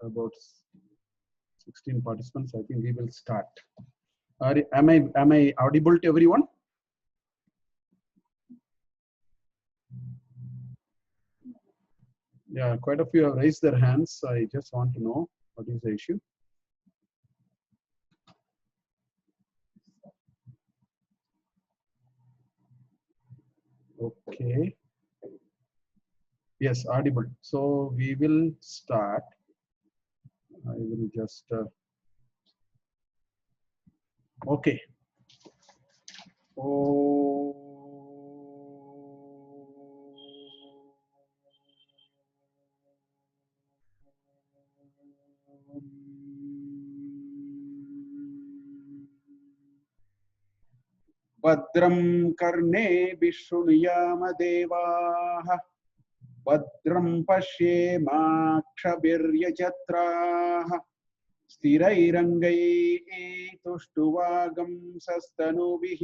about 16 participants. I think we will start. Am I audible to everyone? Yeah, quite a few have raised their hands. I just want to know what is the issue. Okay. Yes, audible. So we will start. I will just. Okay. Oh. भद्रं कर्णेभिः शृणुयाम देवाः भद्रं पश्येमाक्षभिर्यजत्राः स्थिरैरङ्गैः तुष्टुवागंसस्तनूभिः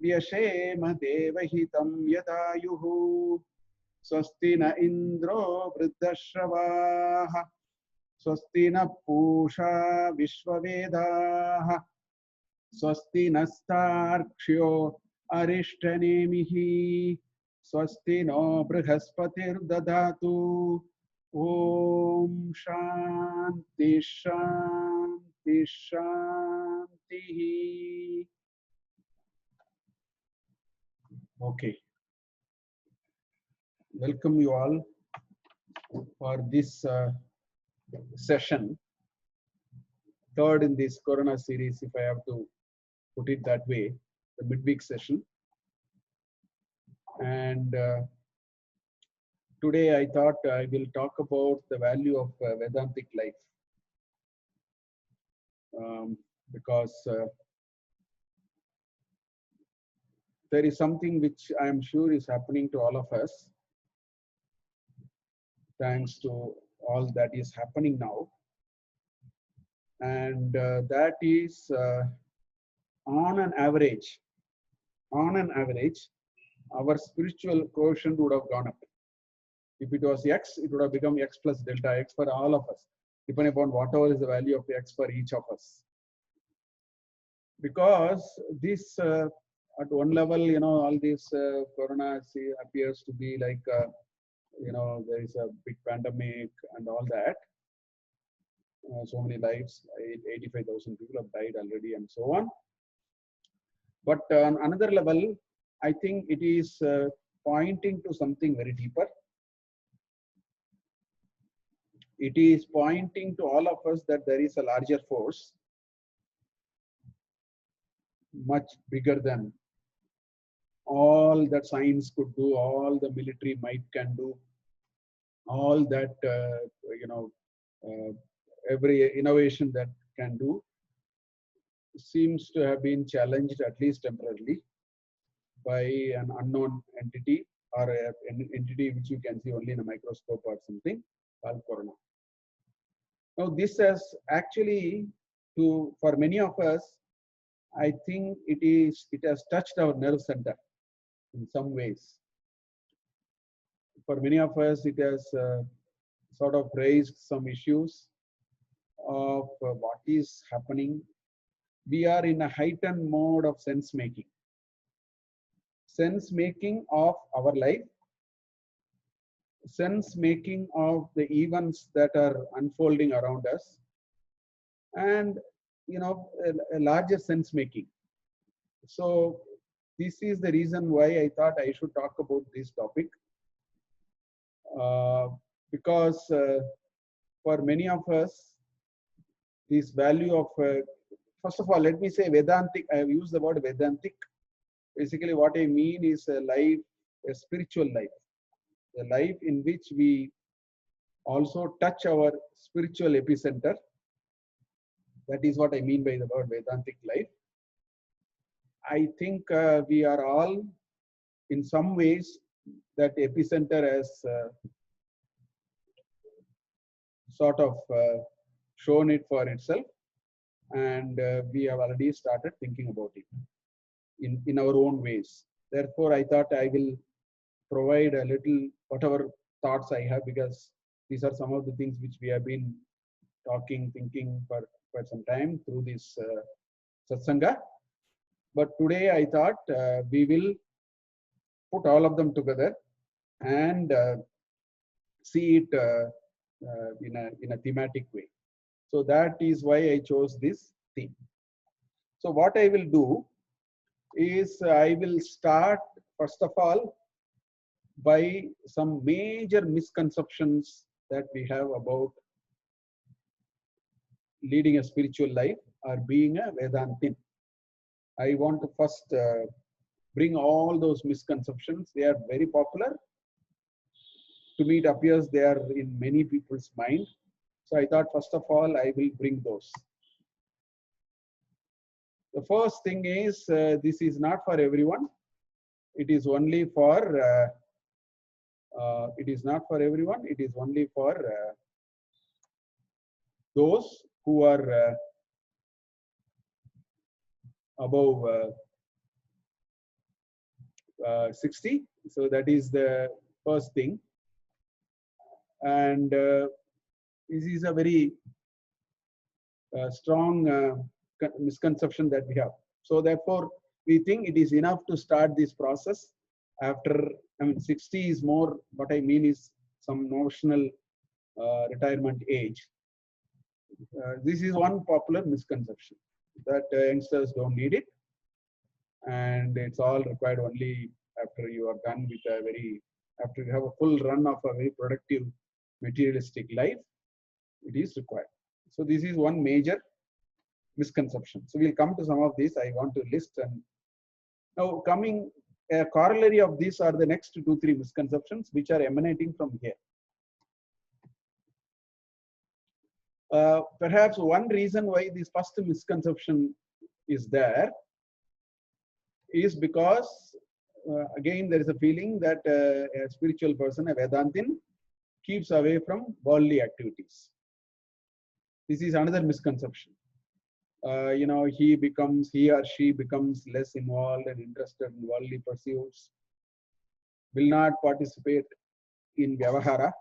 व्यशेम देवहितं यदायुः स्वस्ति न इन्द्रो वृद्धश्रवाः स्वस्ति न पूषा विश्ववेदाः स्वस्ति नस्तार्क्ष्यो अरिष्टनेमिः स्वस्ति नो बृहस्पतिर्दधातु ॐ शान्ति शान्ति शान्तिः. Okay, welcome you all for this session, third in this Corona series, if I have to put it that way, the midweek session. And today I thought I will talk about the value of Vedantic life, because there is something which I am sure is happening to all of us, thanks to all that is happening now. And that is on an average, our spiritual quotient would have gone up. If it was X, it would have become X plus delta X for all of us, depending upon whatever is the value of X for each of us. Because this, at one level, you know, all this Corona appears to be like, you know, there is a big pandemic and all that. So many lives, 85,000 people have died already and so on. But on another level, I think it is pointing to something very deeper. It is pointing to all of us that there is a larger force, much bigger than all that science could do, all the military might can do, all that, you know, every innovation that can do seems to have been challenged, at least temporarily, by an unknown entity or an entity which you can see only in a microscope or something, called Corona. Now this has actually, for many of us, I think it has touched our nerve center in some ways. For many of us, it has sort of raised some issues of what is happening. We are in a heightened mode of sense making of our life, sense making of the events that are unfolding around us, and, you know, a larger sense making. So this is the reason why I thought I should talk about this topic, because for many of us, this value of, first of all, let me say Vedantic. I have used the word Vedantic. Basically, what I mean is a life, a spiritual life, a life in which we also touch our spiritual epicenter. That is what I mean by the word Vedantic life. I think we are all, in some ways, that epicenter has sort of shown it for itself, and we have already started thinking about it in our own ways. Therefore, I thought I will provide a little whatever thoughts I have, because These are some of the things which we have been talking, thinking for quite some time through this satsanga. But today I thought we will put all of them together and see it in a thematic way. So that is why I chose this theme. So what I will do is I will start first of all by some major misconceptions that we have about leading a spiritual life or being a Vedantin. I want to first bring all those misconceptions. They are very popular. To me, it appears they are in many people's mind. So I thought, first of all, I will bring those. The first thing is, this is not for everyone. It is only for, it is not for everyone. It is only for those who are above 60. So that is the first thing. And this is a very strong misconception that we have. So therefore, we think it is enough to start this process after, 60 is more, what I mean is some notional retirement age. This is one popular misconception, that youngsters don't need it, and it's all required only after you are done with a very, after you have a full run of a very productive materialistic life, it is required. So this is one major misconception. So we'll come to some of these. I want to list, and now coming a corollary of these are the next 2-3 misconceptions which are emanating from here. Perhaps one reason why this first misconception is there is because again there is a feeling that a spiritual person, a Vedantin, keeps away from worldly activities. This is another misconception. He or she becomes less involved and interested in worldly pursuits, will not participate in Vyavahara,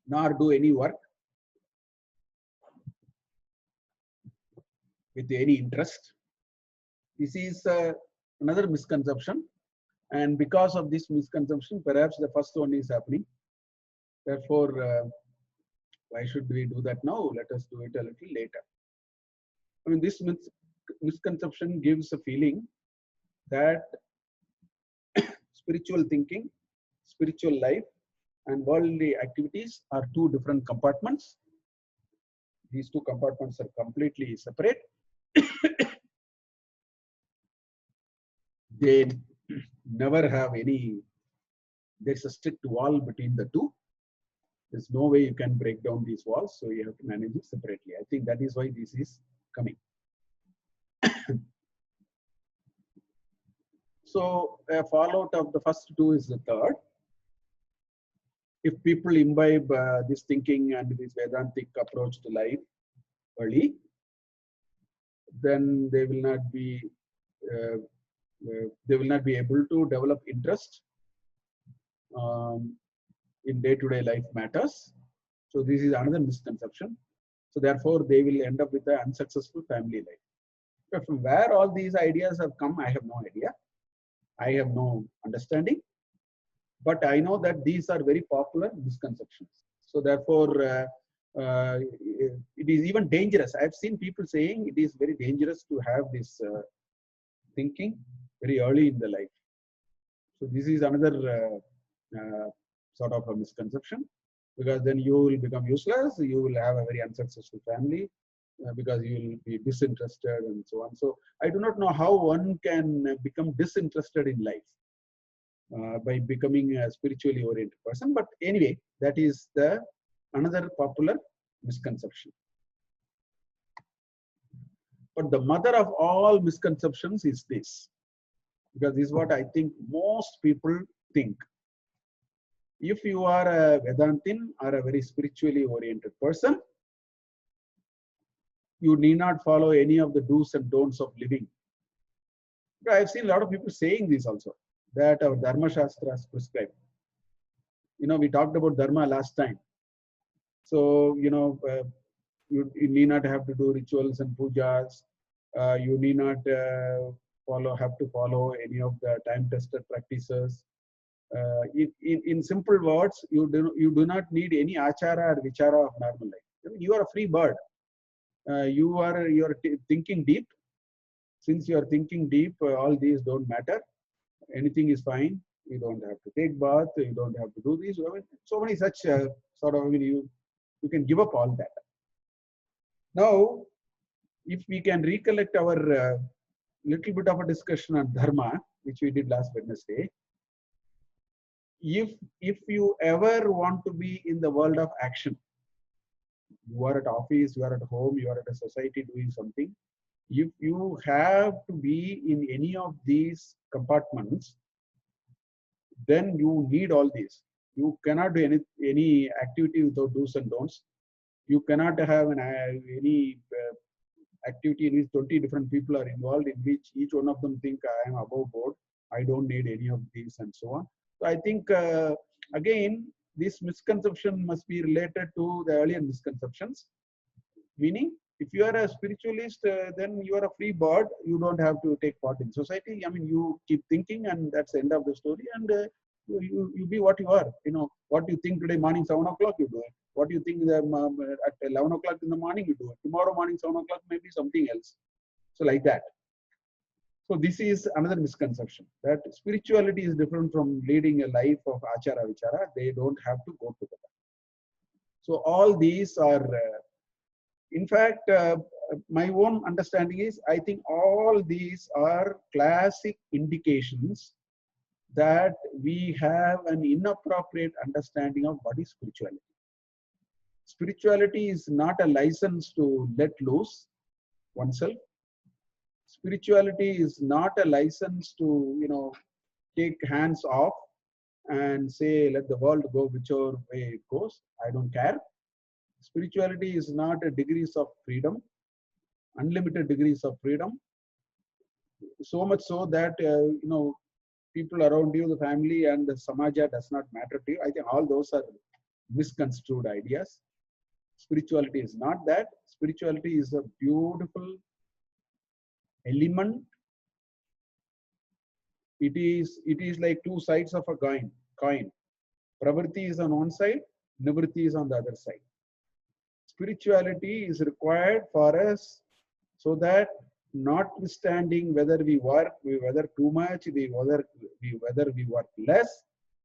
nor do any work with any interest. This is another misconception, and because of this misconception, perhaps the first one is happening. Therefore, why should we do that now? Let us do it a little later. This misconception gives a feeling that spiritual thinking, spiritual life, and worldly activities are two different compartments. These two compartments are completely separate. They never have any, there's a strict wall between the two. There's no way you can break down these walls, so you have to manage it separately. I think that is why this is coming. So a fallout of the first two is the third. If people imbibe this thinking and this Vedantic approach to life early, then they will not be able to develop interest in day-to-day life matters. So this is another misconception. So therefore, they will end up with an unsuccessful family life. But from where all these ideas have come, I have no idea. I have no understanding. But I know that these are very popular misconceptions. So therefore, it is even dangerous. I have seen people saying it is very dangerous to have this thinking very early in the life. So this is another sort of a misconception, because then you will become useless, you will have a very unsuccessful family, because you will be disinterested and so on. So I do not know how one can become disinterested in life by becoming a spiritually oriented person. But anyway, that is the another popular misconception. But the mother of all misconceptions is this, because this is what I think most people think. If you are a Vedantin or a very spiritually oriented person, you need not follow any of the do's and don'ts of living. I've seen a lot of people saying this also, that our Dharma Shastras prescribe. we talked about dharma last time. So, you need not have to do rituals and pujas. You need not have to follow any of the time-tested practices. In simple words, you do not need any achara or vichara of normal life. You are a free bird. You are thinking deep. Since you are thinking deep, all these don't matter. Anything is fine. You don't have to take bath. You don't have to do these. I mean, so many such sort of. I mean, you can give up all that. Now, if we can recollect our little bit of a discussion on dharma, which we did last Wednesday, if you ever want to be in the world of action, you are at office, you are at home, you are at a society doing something. If you have to be in any of these compartments, then you need all these. You cannot do any activity without do's and don'ts. You cannot have any activity in which 20 different people are involved, in which each one of them think I am above board. I don't need any of these and so on. So I think, again, this misconception must be related to the earlier misconceptions. Meaning, if you are a spiritualist, then you are a free bird. You don't have to take part in society. I mean, you keep thinking, and that's the end of the story. And you be what you are. What you think today morning 7 o'clock, you do it. What you think at 11 o'clock in the morning, you do it. Tomorrow morning 7 o'clock, maybe something else. So like that. So this is another misconception, that spirituality is different from leading a life of achara vichara. They don't have to go together. So all these are, in fact, my own understanding is, I think all these are classic indications that we have an inappropriate understanding of what is spirituality. Spirituality is not a license to let loose oneself. Spirituality is not a license to, take hands off and say, let the world go whichever way it goes. I don't care. Spirituality is not a degrees of freedom, unlimited degrees of freedom. So much so that, people around you, the family and the samaja does not matter to you. I think all those are misconstrued ideas. Spirituality is not that. Spirituality is a beautiful element. It is like two sides of a coin. Pravritti is on one side, nivritti is on the other side. Spirituality is required for us so that, notwithstanding whether we work, whether too much, whether we work less,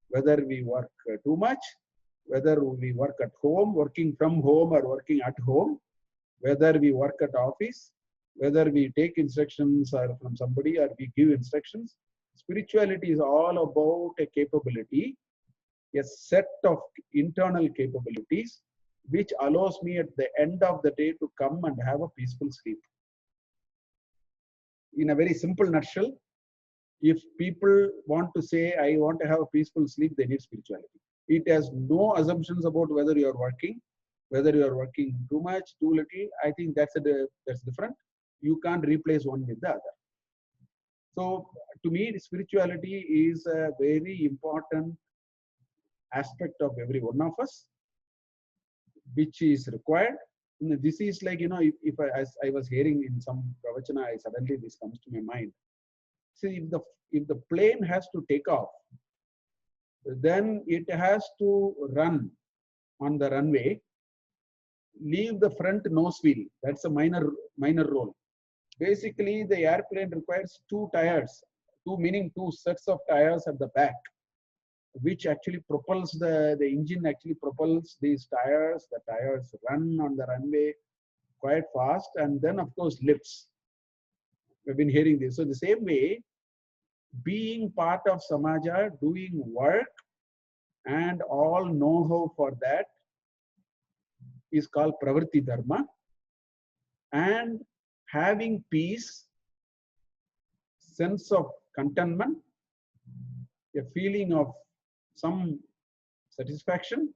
whether we work too much, whether we work at home, working from home or working at home, whether we work at office, whether we take instructions or from somebody or we give instructions. Spirituality is all about a capability, a set of internal capabilities, which allows me at the end of the day to come and have a peaceful sleep. In a very simple nutshell, if people want to say, I want to have a peaceful sleep, they need spirituality. It has no assumptions about whether you are working, whether you are working too much, too little. I think that's different. You can't replace one with the other. So to me, spirituality is a very important aspect of every one of us, which is required. This is like, if as I was hearing in some pravachana, suddenly this comes to my mind. See, if the plane has to take off, then it has to run on the runway, leave the front nose wheel. That's a minor role. Basically, the airplane requires two tires, meaning two sets of tires at the back, which actually propels the engine actually propels these tires. The tires run on the runway quite fast, and then of course lifts. We've been hearing this. So the same way, being part of samaja, doing work and all know-how for that is called pravritti dharma, and having peace, sense of contentment, a feeling of some satisfaction,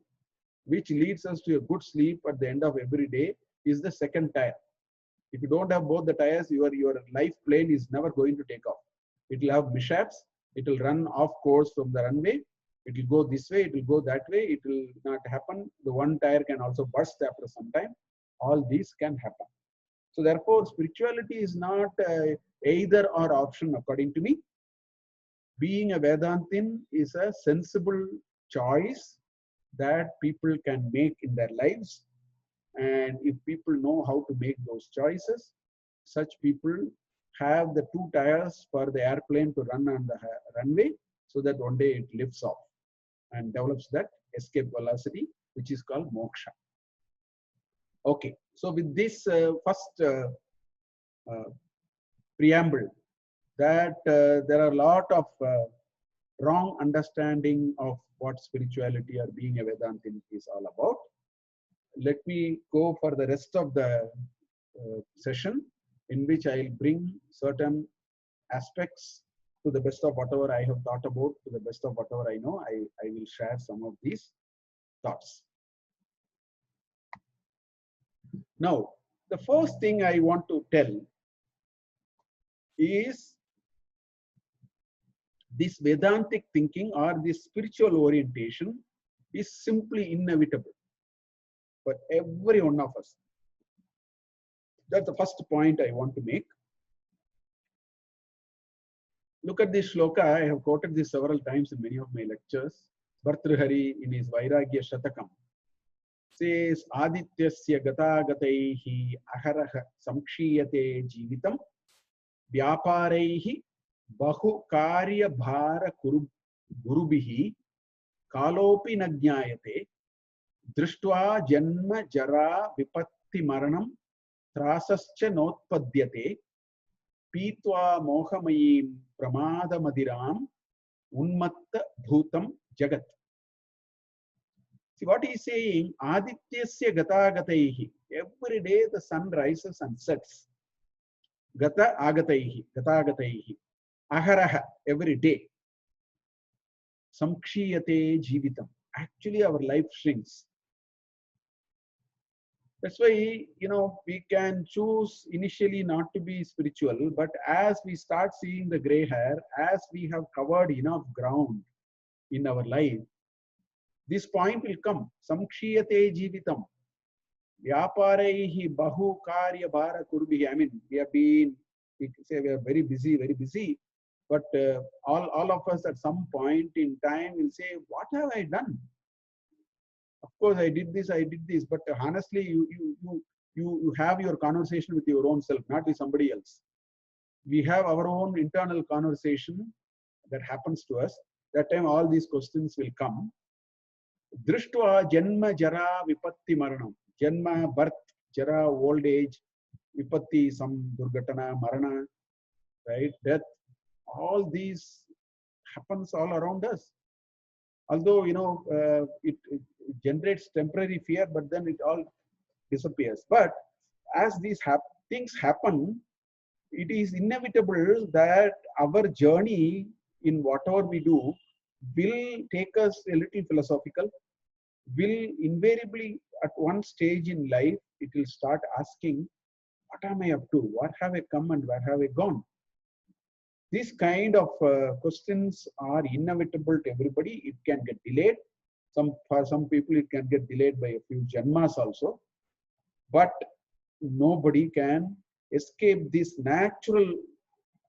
which leads us to a good sleep at the end of every day, is the second tire. If you don't have both the tires, your life plane is never going to take off. It will have mishaps. It will run off course from the runway, It will go this way, it will go that way, it will not happen. The one tire can also burst after some time. All these can happen. So therefore, spirituality is not either or option according to me. Being a Vedantin is a sensible choice that people can make in their lives. And if people know how to make those choices, such people have the two tires for the airplane to run on the runway so that one day it lifts off and develops that escape velocity, which is called moksha. Okay, so with this first preamble, that there are a lot of wrong understanding of what spirituality or being a Vedantin is all about. Let me go for the rest of the session, in which I'll bring certain aspects to the best of whatever I have thought about, to the best of whatever I know. I will share some of these thoughts. Now, the first thing I want to tell is this Vedantic thinking or this spiritual orientation is simply inevitable for every one of us. That's the first point I want to make. Look at this shloka. I have quoted this several times in many of my lectures. Bhartrihari in his Vairagya Shatakam says, Adityasya gatagataihi aharaha samkshiyate jivitam vyaparaihi bahu karya bhara gurubihi kalopi nagyayate drishtva janma jara vipatti maranam trasascha notpadyate pītva mohamayim pramadamadiram unmatta bhutam jagat. See what he is saying, Adityasya gatagataihi. Every day the sun rises and sets. Gata agataihi, gatagataihi. Aharaha, every day. Samkshiyate jivitam. Actually, our life shrinks. That's why, we can choose initially not to be spiritual, but as we start seeing the gray hair, as we have covered enough ground in our life, this point will come. Samkshiyate jivitam. Vyaparaihi bahu karya bhara kurbihi. I mean, we are very busy, but all of us at some point in time will say, what have I done? Of course, I did this, but honestly, you have your conversation with your own self, not with somebody else. We have our own internal conversation that happens to us. That time, all these questions will come. Drishtva janma jara vipatti maranam. Janma, birth, jara, old age, vipatti, some durgatana, marana, right, death. All these happens all around us. Although, it generates temporary fear, but then it all disappears. But as these things happen, it is inevitable that our journey in whatever we do will take us a little philosophical, will invariably at one stage in life, it will start asking, what am I up to? What have I come and where have I gone? These kind of questions are inevitable to everybody. It can get delayed. For some people, it can get delayed by a few janmas also. But nobody can escape this natural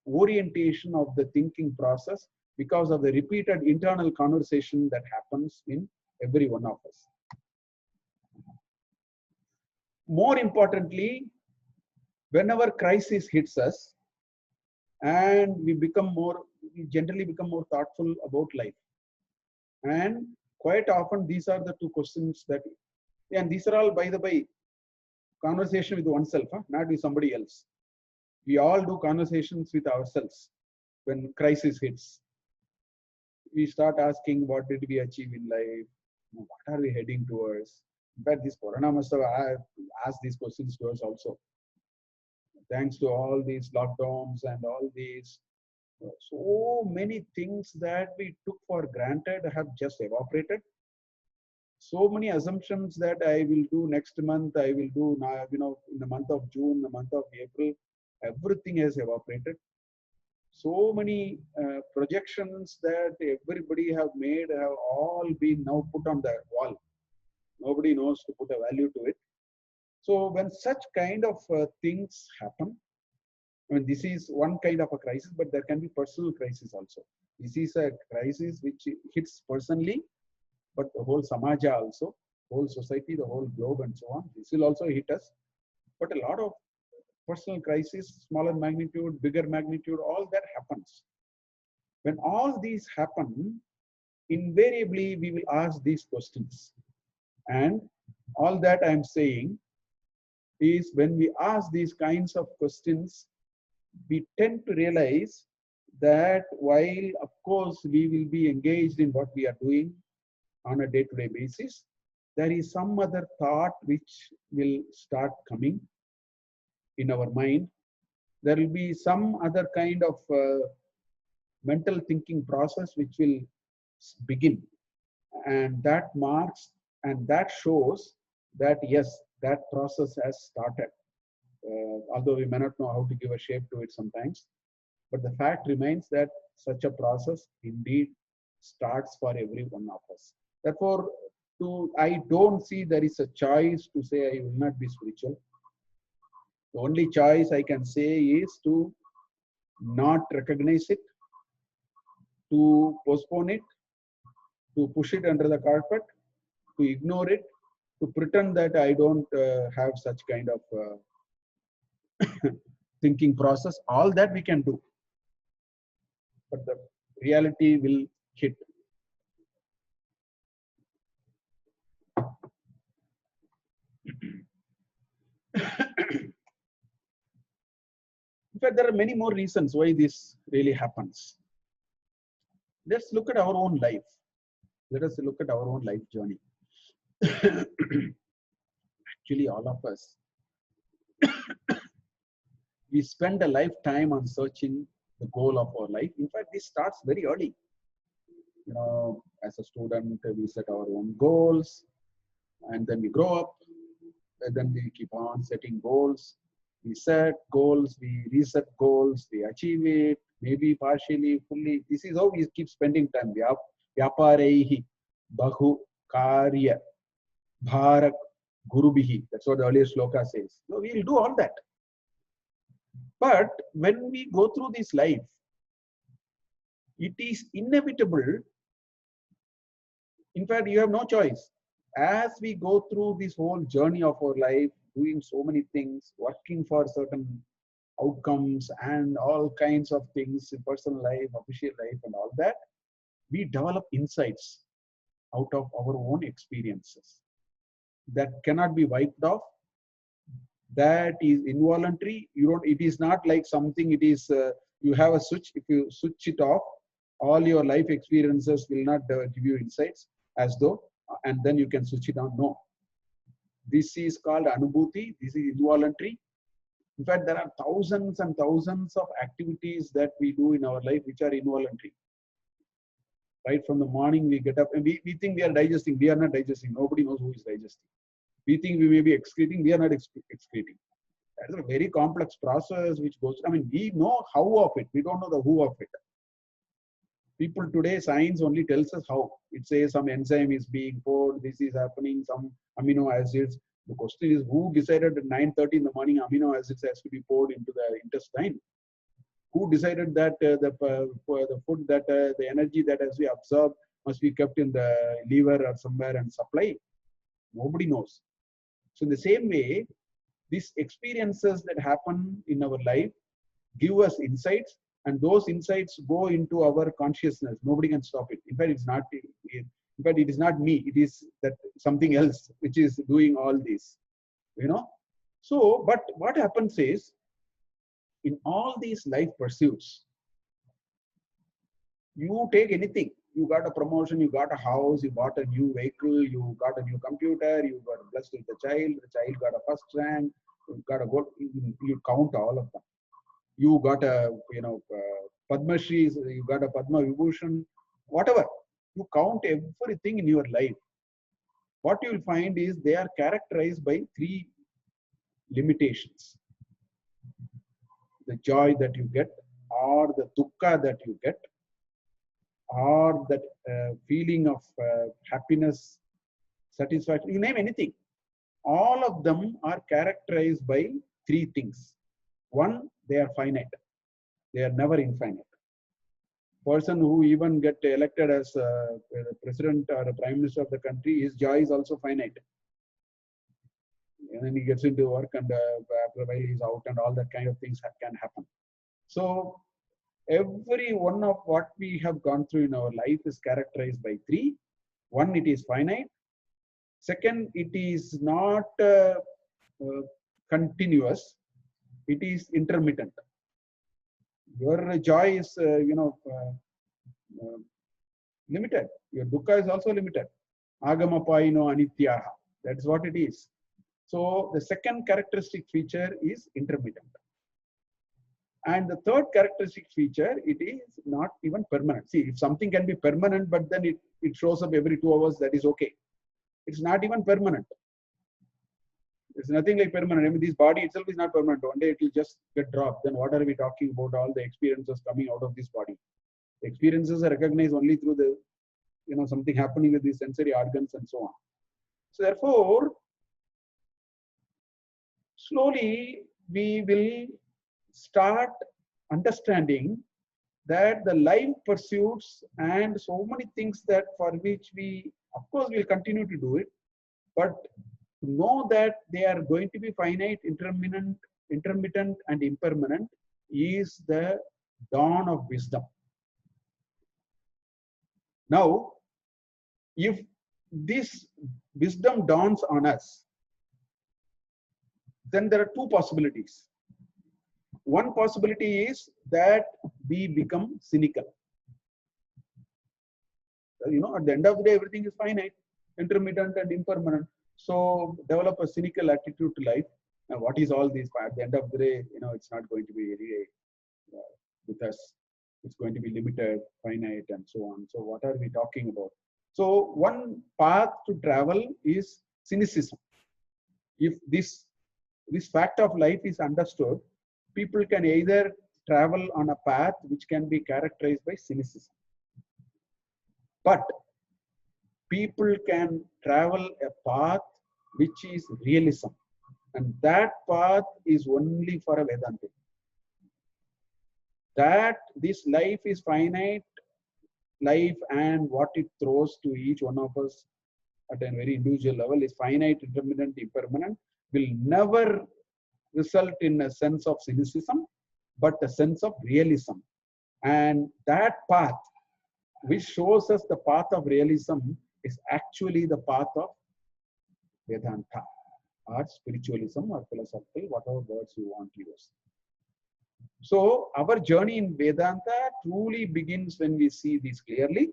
orientation of the thinking process because of the repeated internal conversation that happens in every one of us. More importantly, whenever crisis hits us, and we generally become more thoughtful about life. And quite often, these are the two questions and these are all, by the way, conversation with oneself, not with somebody else. We all do conversations with ourselves when crisis hits. We start asking, what did we achieve in life? What are we heading towards? In fact, this Corona must have asked these questions to us also. Thanks to all these lockdowns and all these, so many things that we took for granted have just evaporated. So many assumptions that I will do next month, I will do now, in the month of June, the month of April, everything has evaporated. so many projections that everybody have made have all been now put on the wall. Nobody knows to put a value to it. So when such kind of things happen, I mean, this is one kind of a crisis, but there can be personal crisis also. This is a crisis which hits personally, but the whole samaja also, whole society, the whole globe and so on. This will also hit us. But a lot of personal crisis, smaller magnitude, bigger magnitude, all that happens. When all these happen, invariably we will ask these questions. And all that I'm saying is when we ask these kinds of questions, we tend to realize that while of course we will be engaged in what we are doing on a day-to-day basis, there is some other thought which will start coming in our mind. There will be some other kind of mental thinking process which will begin, and that marks and that shows that yes, that process has started. Although we may not know how to give a shape to it sometimes, but the fact remains that such a process indeed starts for every one of us. Therefore, I don't see there is a choice to say I will not be spiritual. The only choice I can say is to not recognize it, to postpone it, to push it under the carpet, to ignore it, to pretend that I don't have such kind of thinking process. All that we can do, but the reality will hit. In fact, there are many more reasons why this really happens. Let's look at our own life. Let us look at our own life journey. Actually, all of us, we spend a lifetime on searching the goal of our life. In fact, this starts very early. You know, as a student, we set our own goals, and then we grow up, and then we keep on setting goals. We set goals, we reset goals, we achieve it, maybe partially, fully. This is how we keep spending time. Vyaparehi, bahu, karya, bharak, gurubihi. That's what the earlier shloka says. So we'll do all that. But when we go through this life, it is inevitable. In fact, you have no choice. As we go through this whole journey of our life, doing so many things, working for certain outcomes and all kinds of things in personal life, official life, and all that, we develop insights out of our own experiences that cannot be wiped off. That is involuntary. You don't. It is not like something. It is you have a switch. If you switch it off, all your life experiences will not give you insights as though, and then you can switch it on. No. This is called anubhuti. This is involuntary. In fact, there are thousands and thousands of activities that we do in our life which are involuntary. Right from the morning, we get up and we think we are digesting. We are not digesting. Nobody knows who is digesting. We think we may be excreting. We are not excreting. That is a very complex process which goes. I mean, we know how of it. We don't know the who of it. People today, science only tells us how. It says some enzyme is being poured. This is happening. Some amino acids. The question is, who decided at 9:30 in the morning amino acids has to be poured into the intestine? Who decided that the food that the energy that has to be absorbed must be kept in the liver or somewhere and supplied? Nobody knows. So in the same way, these experiences that happen in our life give us insights, and those insights go into our consciousness. Nobody can stop it. In fact, it's not. In fact, it is not me. It is that something else which is doing all this. You know. So, but what happens is, in all these life pursuits, you take anything. You got a promotion, you got a house, you bought a new vehicle, you got a new computer, you got blessed with a child, the child got a first rank, you got a good, you count all of them. You got a, Padma Shri, you got a Padma Vibhushan, whatever. You count everything in your life. What you will find is they are characterized by three limitations. The joy that you get, or the dukkha that you get, or that feeling of happiness, satisfaction, you name anything. All of them are characterized by three things. One, they are finite. They are never infinite. Person who even get elected as a president or a prime minister of the country, his joy is also finite. And then he gets into work, and after a while he's out, and all that kind of things can happen. So every one of what we have gone through in our life is characterized by three. One, it is finite. Second, it is not continuous. It is intermittent. Your joy is, limited. Your dukkha is also limited. Agamapaino anityaha. That's what it is. So the second characteristic feature is intermittent. And the third characteristic feature, it is not even permanent. See, if something can be permanent, but then it shows up every 2 hours, that is okay. It's not even permanent. It's nothing like permanent. I mean, this body itself is not permanent. One day it will just get dropped. Then what are we talking about? All the experiences coming out of this body. The experiences are recognized only through the, something happening with the sensory organs and so on. So therefore, slowly we will start understanding that the life pursuits and so many things that for which we, of course, will continue to do it, but to know that they are going to be finite, intermittent, and impermanent is the dawn of wisdom. Now, if this wisdom dawns on us, then there are two possibilities. One possibility is that we become cynical. At the end of the day, everything is finite, intermittent, and impermanent. So develop a cynical attitude to life. Now, what is all this? At the end of the day, it's not going to be really with us. It's going to be limited, finite, and so on. So what are we talking about? So one path to travel is cynicism. If this fact of life is understood, people can either travel on a path which can be characterized by cynicism. But people can travel a path which is realism. And that path is only for a Vedantin. That this life is finite, life and what it throws to each one of us at a very individual level is finite, intermittent, impermanent, will never result in a sense of cynicism, but a sense of realism. And that path, which shows us the path of realism, is actually the path of Vedanta, or spiritualism, or philosophical, whatever words you want to use. So our journey in Vedanta truly begins when we see this clearly,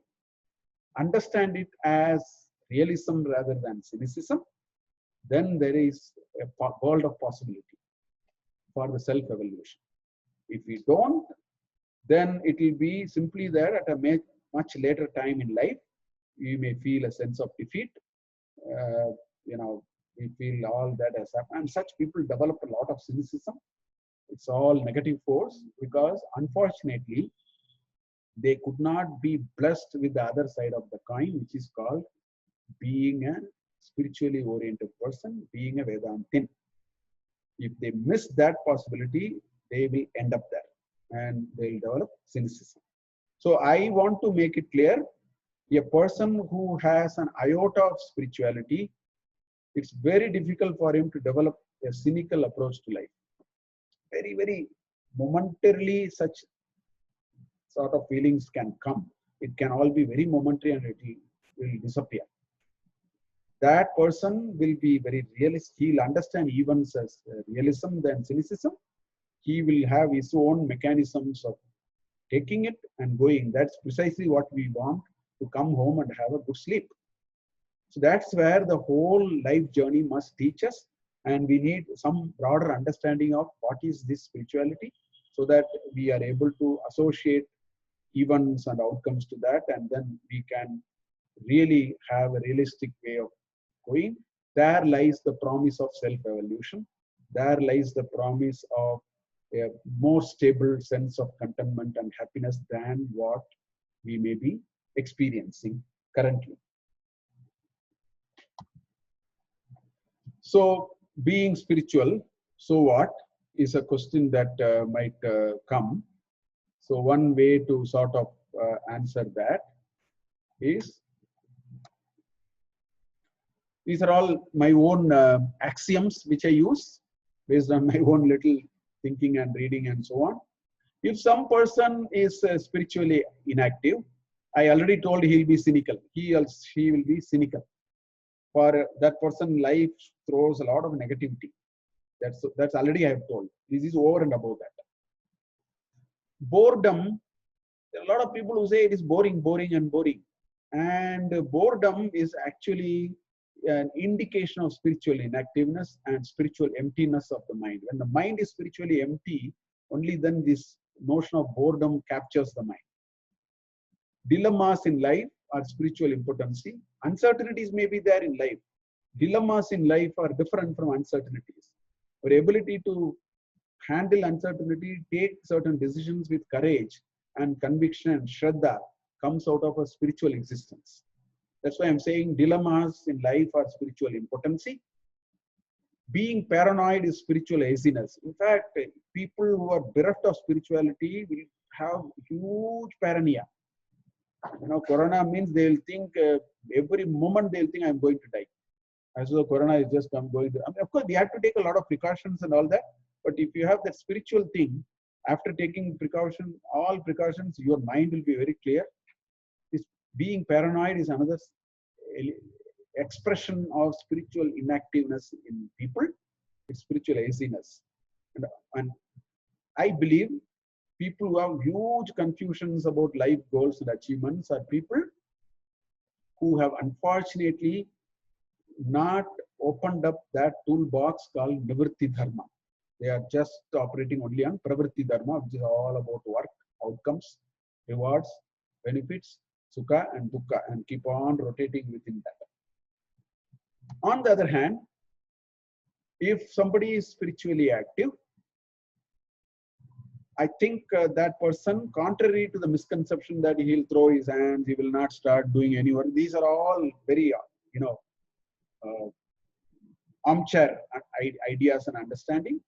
understand it as realism rather than cynicism. Then there is a world of possibility for the self-evolution. If we don't, then it will be simply there at a much later time in life. You may feel a sense of defeat. We feel all that has happened. And such people develop a lot of cynicism. It's all negative force because unfortunately, they could not be blessed with the other side of the coin, which is called being a spiritually oriented person, being a Vedantin. If they miss that possibility, they will end up there and they'll develop cynicism. So I want to make it clear, a person who has an iota of spirituality, it's very difficult for him to develop a cynical approach to life. Very, very momentarily such sort of feelings can come. It can all be very momentary and it will disappear. That person will be very realist. He'll understand events as realism than cynicism. He will have his own mechanisms of taking it and going. That's precisely what we want, to come home and have a good sleep. So that's where the whole life journey must teach us. And we need some broader understanding of what is this spirituality, so that we are able to associate events and outcomes to that, and then we can really have a realistic way of going. There lies the promise of self-evolution. There lies the promise of a more stable sense of contentment and happiness than what we may be experiencing currently. So being spiritual, so what, is a question that might come. So one way to sort of answer that is, these are all my own axioms which I use based on my own little thinking and reading and so on. If some person is spiritually inactive, I already told he'll be cynical. He will be cynical. For that person, life throws a lot of negativity. That's already I have told. This is over and above that. Boredom, there are a lot of people who say it is boring, boring, and boring. And boredom is actually an indication of spiritual inactiveness and spiritual emptiness of the mind. When the mind is spiritually empty, only then this notion of boredom captures the mind. Dilemmas in life are spiritual impotency. Uncertainties may be there in life. Dilemmas in life are different from uncertainties. Our ability to handle uncertainty, take certain decisions with courage and conviction and shraddha comes out of a spiritual existence. That's why I'm saying dilemmas in life are spiritual impotency. Being paranoid is spiritual laziness. In fact, people who are bereft of spirituality will have huge paranoia. You know, corona means they'll think every moment they'll think I'm going to die. As though corona is just I'm going to. I mean, of course, we have to take a lot of precautions and all that. But if you have that spiritual thing, after taking precaution, all precautions, your mind will be very clear. This being paranoid is another expression of spiritual inactiveness in people. It's spiritual laziness. And I believe people who have huge confusions about life goals and achievements are people who have unfortunately not opened up that toolbox called Nivritti Dharma. They are just operating only on Pravritti Dharma, which is all about work, outcomes, rewards, benefits, sukha and dukkha, and keep on rotating within that. On the other hand, if somebody is spiritually active, I think that person, contrary to the misconception that he'll throw his hands, he will not start doing any work. These are all very, armchair ideas and understanding.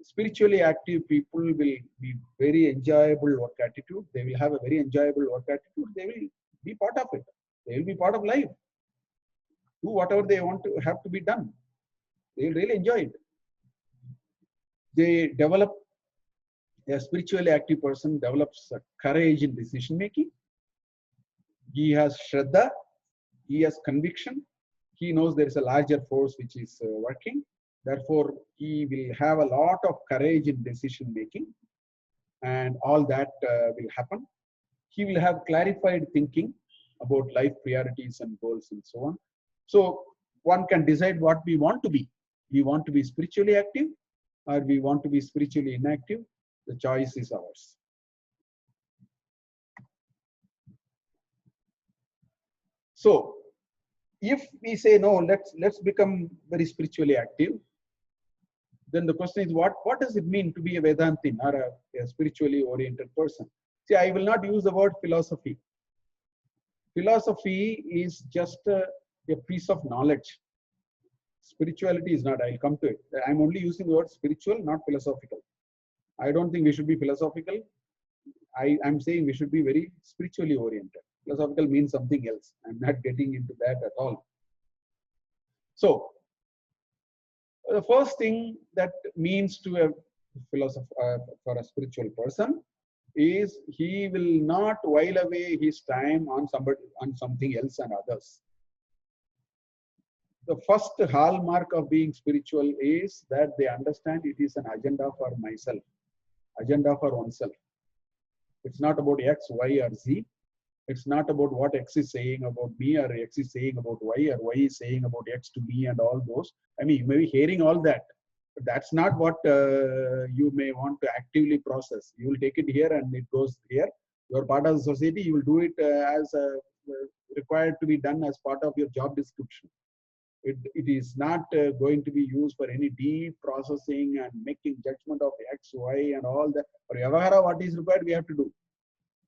Spiritually active people will be very enjoyable work attitude. They will have a very enjoyable work attitude. They will be part of it. They will be part of life. Do whatever they want to have to be done. They will really enjoy it. They develop, a spiritually active person develops courage in decision making. He has shraddha. He has conviction. He knows there is a larger force which is working. Therefore, he will have a lot of courage in decision making, and all that will happen. He will have clarified thinking about life priorities and goals and so on. So one can decide what we want to be. We want to be spiritually active or we want to be spiritually inactive. The choice is ours. So if we say, no, let's become very spiritually active, then the question is, what does it mean to be a Vedantin or a spiritually oriented person? See, I will not use the word philosophy. Philosophy is just a piece of knowledge. Spirituality is not. I'll come to it. I'm only using the word spiritual, not philosophical. I don't think we should be philosophical. I'm saying we should be very spiritually oriented. Philosophical means something else. I'm not getting into that at all. So, the first thing that means to a philosopher, for a spiritual person, is he will not while away his time on something else and others. The first hallmark of being spiritual is that they understand it is an agenda for myself, agenda for oneself. It's not about X, Y, or Z. It's not about what X is saying about me or X is saying about Y or Y is saying about X to me and all those. I mean, you may be hearing all that, but that's not what you may want to actively process. You will take it here and it goes here. You're part of the society. You will do it as required to be done as part of your job description. It is not going to be used for any deep processing and making judgment of X, Y, and all that. For Vyavahara, what is required, we have to do.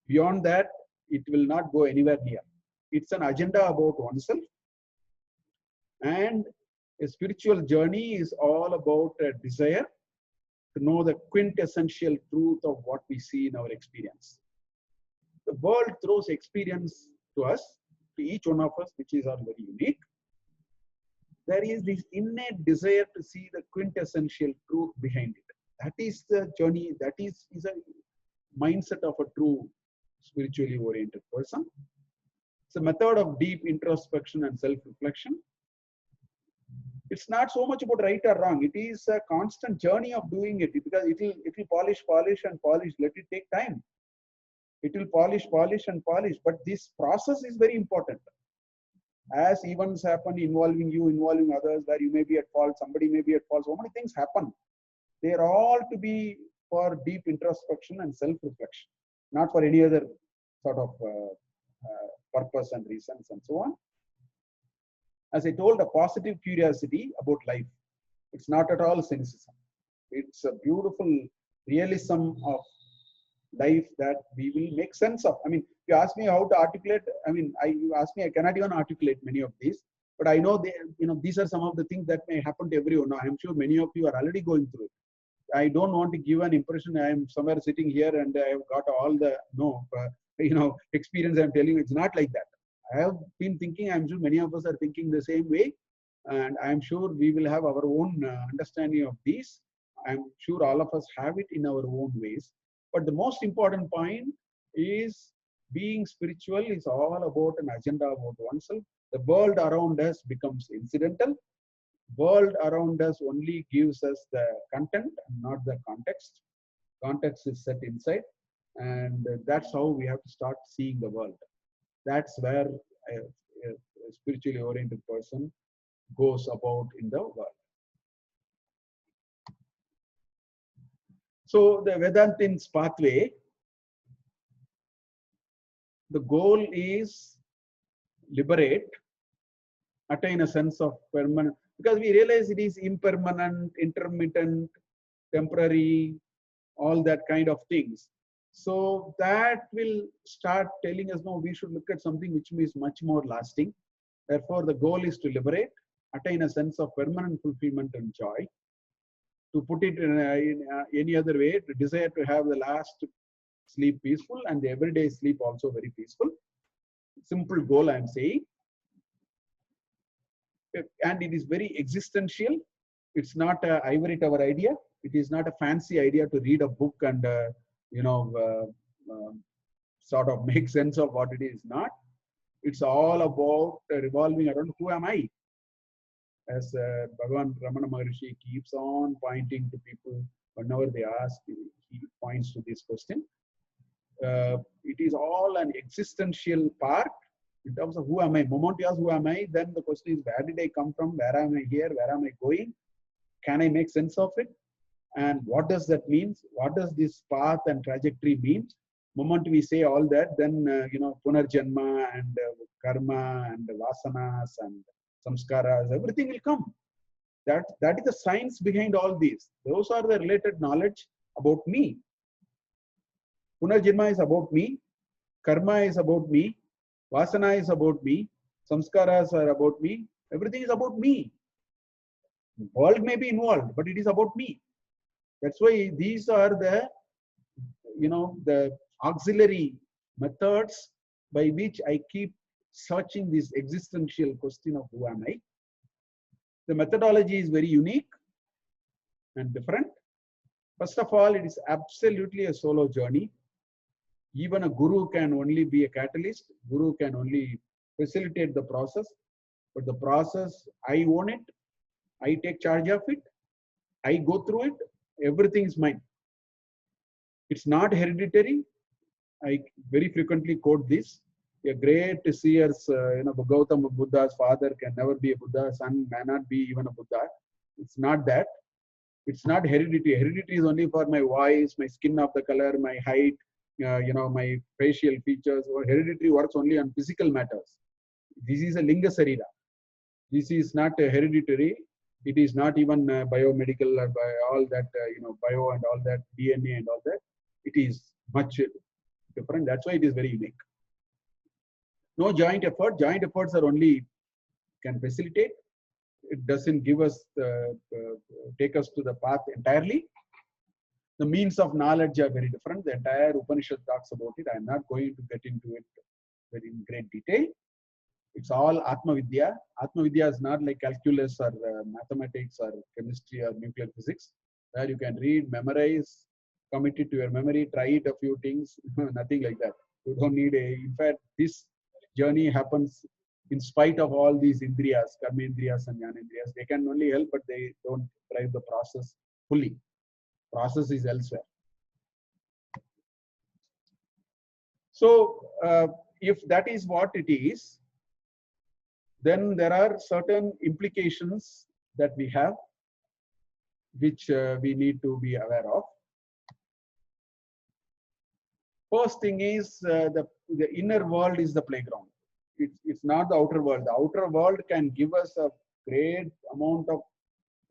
Beyond that, it will not go anywhere near. It's an agenda about oneself. And a spiritual journey is all about a desire to know the quintessential truth of what we see in our experience. The world throws experience to us, to each one of us, which is all very unique. There is this innate desire to see the quintessential truth behind it. That is the journey, that is a mindset of a true spiritually oriented person. It's a method of deep introspection and self-reflection. It's not so much about right or wrong. It is a constant journey of doing it, because it will polish and polish. Let it take time. It will polish and polish. But this process is very important. As events happen involving you, involving others, where you may be at fault, somebody may be at fault, so many things happen. They are all to be for deep introspection and self-reflection, not for any other sort of purpose and reasons and so on. As I told, a positive curiosity about life. It's not at all cynicism. It's a beautiful realism of life that we will make sense of. I mean, if you ask me how to articulate, you ask me, I cannot even articulate many of these, but I know these are some of the things that may happen to everyone. Now, I'm sure many of you are already going through it. I don't want to give an impression I am somewhere sitting here and I have got all the experience. I'm telling you, it's not like that. I have been thinking, I'm sure many of us are thinking the same way, and I'm sure we will have our own understanding of these. I'm sure all of us have it in our own ways. But the most important point is being spiritual is all about an agenda about oneself. The world around us becomes incidental. World around us only gives us the content, not the context. Context is set inside, and that's how we have to start seeing the world. That's where a spiritually oriented person goes about in the world. So the Vedantin's pathway, the goal is liberate, attain a sense of permanent, because we realize it is impermanent, intermittent, temporary, all that kind of things. So that will start telling us, no, we should look at something which is much more lasting. Therefore, the goal is to liberate, attain a sense of permanent fulfillment and joy. To put it in any other way, to desire to have the last sleep peaceful and the everyday sleep also very peaceful. Simple goal, I'm saying. And it is very existential. It's not an ivory tower idea. It is not a fancy idea to read a book and sort of make sense of what it is not. It's all about revolving around who am I? As Bhagavan Ramana Maharshi keeps on pointing to people whenever they ask, he points to this question. It is all an existential part in terms of who am I. The moment you ask who am I, then the question is, where did I come from? Where am I here? Where am I going? Can I make sense of it? And what does that mean? What does this path and trajectory mean? The moment we say all that, then Punarjanma and karma and vasanas and samskaras, everything will come. That is the science behind all these. Those are the related knowledge about me. Punarjanma is about me. Karma is about me. Vasana is about me. Samskaras are about me. Everything is about me. The world may be involved, but it is about me. That's why these are the auxiliary methods by which I keep searching this existential question of who am I. The methodology is very unique and different. First of all, it is absolutely a solo journey. Even a guru can only be a catalyst. Guru can only facilitate the process. But the process, I own it. I take charge of it. I go through it. Everything is mine. It's not hereditary. I very frequently quote this. A great seer's, Gautama Buddha's father can never be a Buddha. Son may not be even a Buddha. It's not that. It's not heredity. Heredity is only for my voice, my skin of the color, my height, my facial features. Or hereditary works only on physical matters. This is a linga sarira. This is not hereditary. It is not even biomedical or by all that, bio and all that, DNA and all that. It is much different. That's why it is very unique. No joint effort. Joint efforts are only can facilitate. It doesn't give us take us to the path entirely. The means of knowledge are very different. The entire Upanishad talks about it. I am not going to get into it very in great detail. It's all Atma Vidya. Atma Vidya is not like calculus or mathematics or chemistry or nuclear physics, where you can read, memorize, commit it to your memory, try it a few things, nothing like that. You don't need in fact, this journey happens in spite of all these indriyas, karmendriyas and jnanendriyas. They can only help, but they don't drive the process fully. Process is elsewhere. So if that is what it is, then there are certain implications that we have, which we need to be aware of. First thing is the inner world is the playground. It's not the outer world. The outer world can give us a great amount of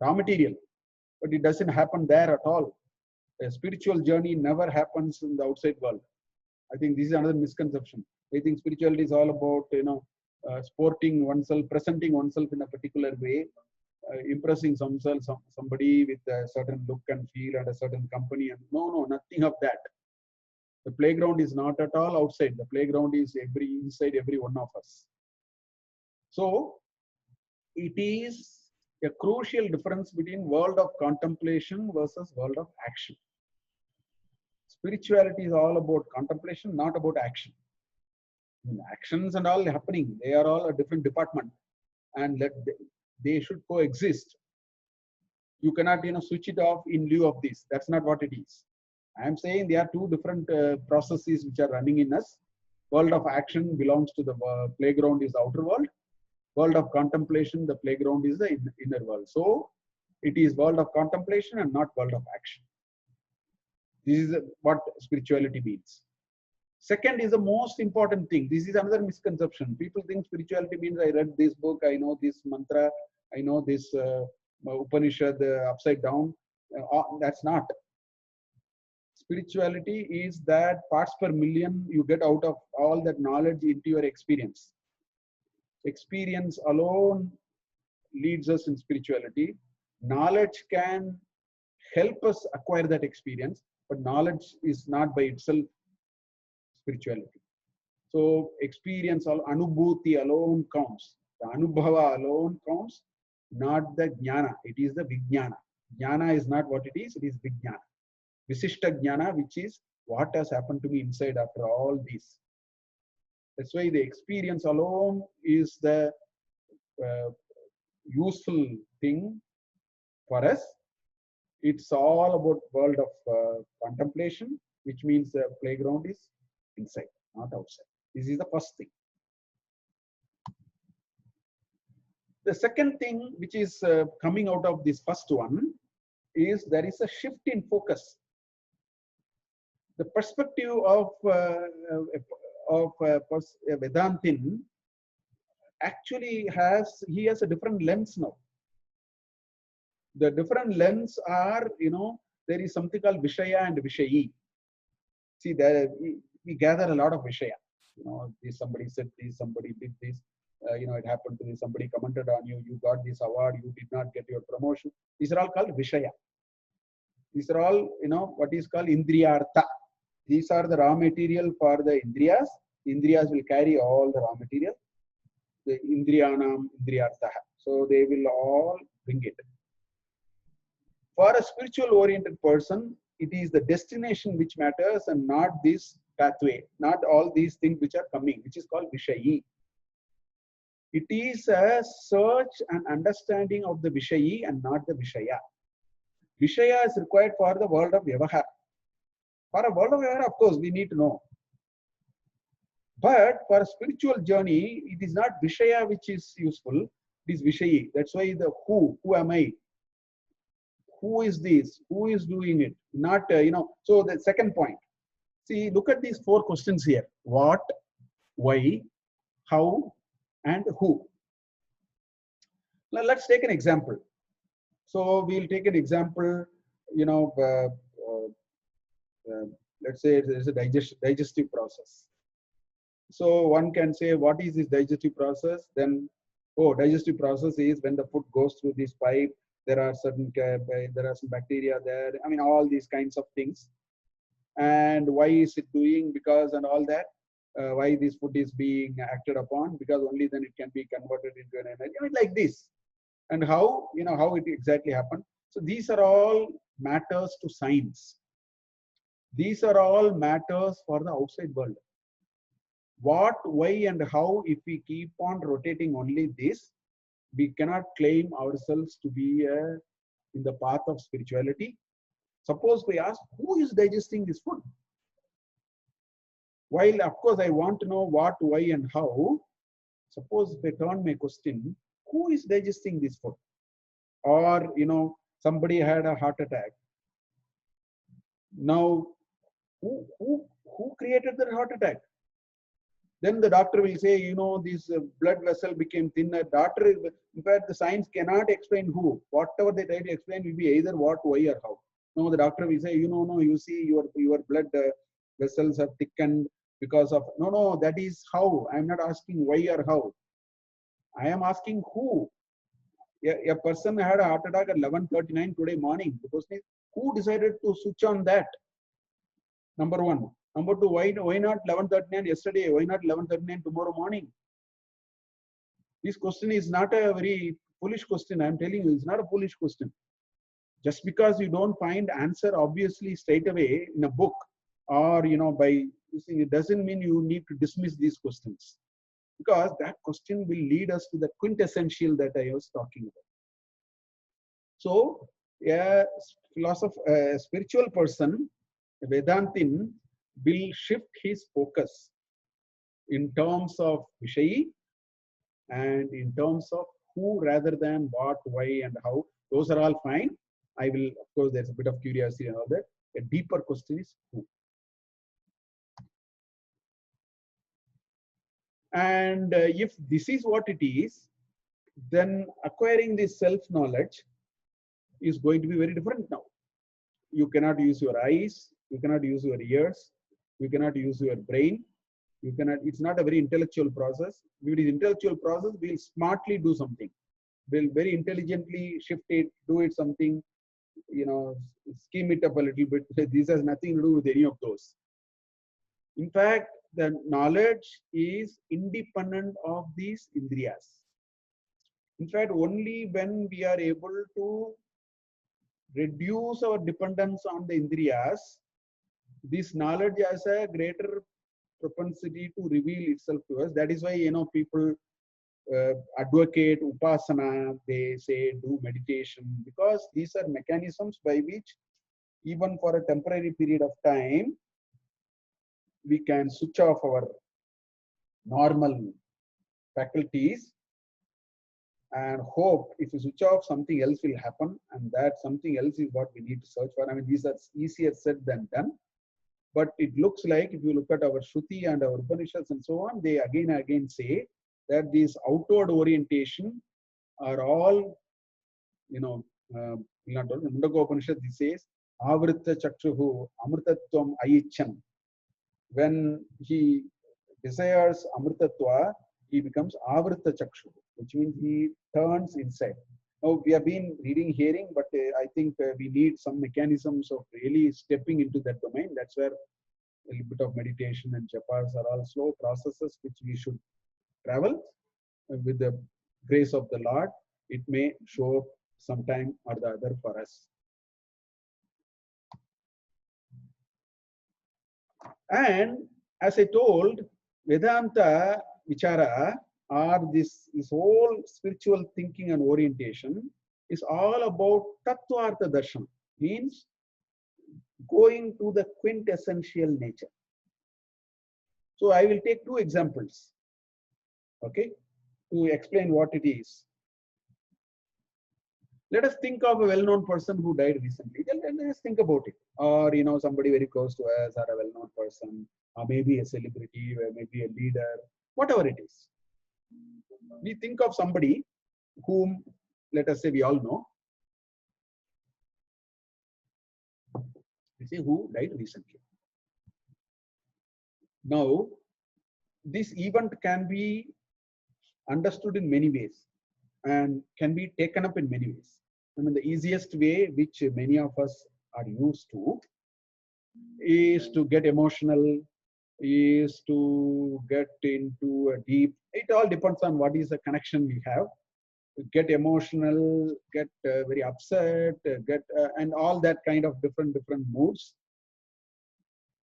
raw material, but it doesn't happen there at all. A spiritual journey never happens in the outside world. I think this is another misconception. I think spirituality is all about, sporting oneself, presenting oneself in a particular way, impressing somebody with a certain look and feel and a certain company. And no, nothing of that. The playground is not at all outside. The playground is inside every one of us. So it is a crucial difference between world of contemplation versus world of action. Spirituality is all about contemplation, not about action. Actions and all happening, they are all a different department, and they should coexist. You cannot switch it off in lieu of this. That's not what it is. I am saying there are two different processes which are running in us. World of action belongs to the playground is the outer world. World of contemplation, the playground is the inner world. So it is world of contemplation and not world of action. This is what spirituality means. Second is the most important thing. This is another misconception. People think spirituality means I read this book, I know this mantra, I know this Upanishad upside down. That's not. Spirituality is that parts per million you get out of all that knowledge into your experience. Experience alone leads us in spirituality. Knowledge can help us acquire that experience, but knowledge is not by itself spirituality. So experience, anubhuti alone counts. The anubhava alone counts, not the jnana. It is the vijnana. Jnana is not what it is vijnana. Visishta jnana, which is what has happened to me inside after all this. That's why the experience alone is the useful thing for us. It's all about world of contemplation, which means the playground is inside, not outside. This is the first thing. The second thing which is coming out of this first one is there is a shift in focus. The perspective of Vedantin actually has a different lens now. The different lens are, there is something called Vishaya and Vishayi. See, there we gather a lot of Vishaya. This somebody said this, somebody did this. It happened to this, somebody commented on you, you got this award, you did not get your promotion. These are all called Vishaya. These are all, what is called Indriyartha. These are the raw material for the Indriyas. Indriyas will carry all the raw material. The Indriyanam Indriyartha. So they will all bring it. For a spiritual oriented person, it is the destination which matters and not this pathway, not all these things which are coming, which is called Vishayi. It is a search and understanding of the Vishayi and not the Vishaya. Vishaya is required for the world of Vyavahara. For a world of Vyavahara, of course, we need to know. But for a spiritual journey, it is not Vishaya which is useful, it is Vishayi. That's why the who am I? Who is this? Who is doing it? Not, so the second point. See, look at these 4 questions here. What, why, how, and who. Let's take an example. So we'll take an example, you know, let's say there's a digestive process. So one can say, what is this digestive process? Then, oh, digestive process is when the food goes through this pipe, there are some bacteria there. I mean, all these kinds of things. And why is it doing? Because and all that. Why this food is being acted upon? Because only then it can be converted into an energy. I mean, like this. And how, you know, how it exactly happened. So these are all matters to science. These are all matters for the outside world. What, why, and how, if we keep on rotating only this, we cannot claim ourselves to be in the path of spirituality. Suppose we ask, who is digesting this food? While, of course, I want to know what, why, and how, suppose if I turn my question, who is digesting this food? Or, you know, somebody had a heart attack. Now, who created the heart attack? Then the doctor will say, you know, this blood vessel became thinner. Doctor, in fact, the science cannot explain who. Whatever they try to explain will be either what, why, or how. No, the doctor will say, you know, no, you see your blood vessels have thickened because of, no, that is how. I am not asking why or how. I am asking who. A person had a heart attack at 11:39 today morning. The question is, who decided to switch on that? Number one. Number two, why not 11:39 yesterday? Why not 11:39 tomorrow morning? This question is not a very foolish question. I'm telling you, it's not a foolish question. Just because you don't find answer obviously straight away in a book or, you know, by using it doesn't mean you need to dismiss these questions, because that question will lead us to the quintessential that I was talking about. So a spiritual person, a Vedantin, will shift his focus in terms of Vishayi and in terms of who rather than what, why, and how. Those are all fine. I will, of course, there's a bit of curiosity and all that. A deeper question is who. And if this is what it is, then acquiring this self-knowledge is going to be very different now. You cannot use your eyes, you cannot use your ears, you cannot use your brain. You cannot, it's not a very intellectual process. If it is intellectual process, we'll smartly do something. We'll very intelligently shift it, do it something, you know, scheme it up a little bit. This has nothing to do with any of those. In fact, the knowledge is independent of these indriyas. In fact, only when we are able to reduce our dependence on the indriyas, this knowledge has a greater propensity to reveal itself to us. That is why, you know, people advocate upasana, they say do meditation, because these are mechanisms by which even for a temporary period of time, we can switch off our normal faculties and hope if you switch off, something else will happen, and that something else is what we need to search for. I mean, these are easier said than done. But it looks like if you look at our Shruti and our Upanishads and so on, they again and again say that these outward orientation are all, you know, Mundaka Upanishad, he says, Avritta Chakshuhu Amritatvam Ayicham. When he desires Amritatva, he becomes Avritta Chakshuhu, which means he turns inside. Now, we have been reading, hearing, but I think we need some mechanisms of really stepping into that domain. That's where a little bit of meditation and japas are all slow processes which we should travel with the grace of the Lord. It may show up sometime or the other for us. And as I told, Vedanta Vichara, or this whole spiritual thinking and orientation, is all about Tattvartha Darshan, means going to the quintessential nature. So I will take two examples, okay, to explain what it is. Let us think of a well-known person who died recently. Let us think about it. Or, you know, somebody very close to us, or a well-known person, or maybe a celebrity, or maybe a leader, whatever it is. We think of somebody whom let us say we all know. We say who died recently. Now, this event can be understood in many ways and can be taken up in many ways. I mean, the easiest way, which many of us are used to, is to get emotional, is to get into a deep, it all depends on what is the connection we have. Get emotional, get very upset, and all that kind of different moods.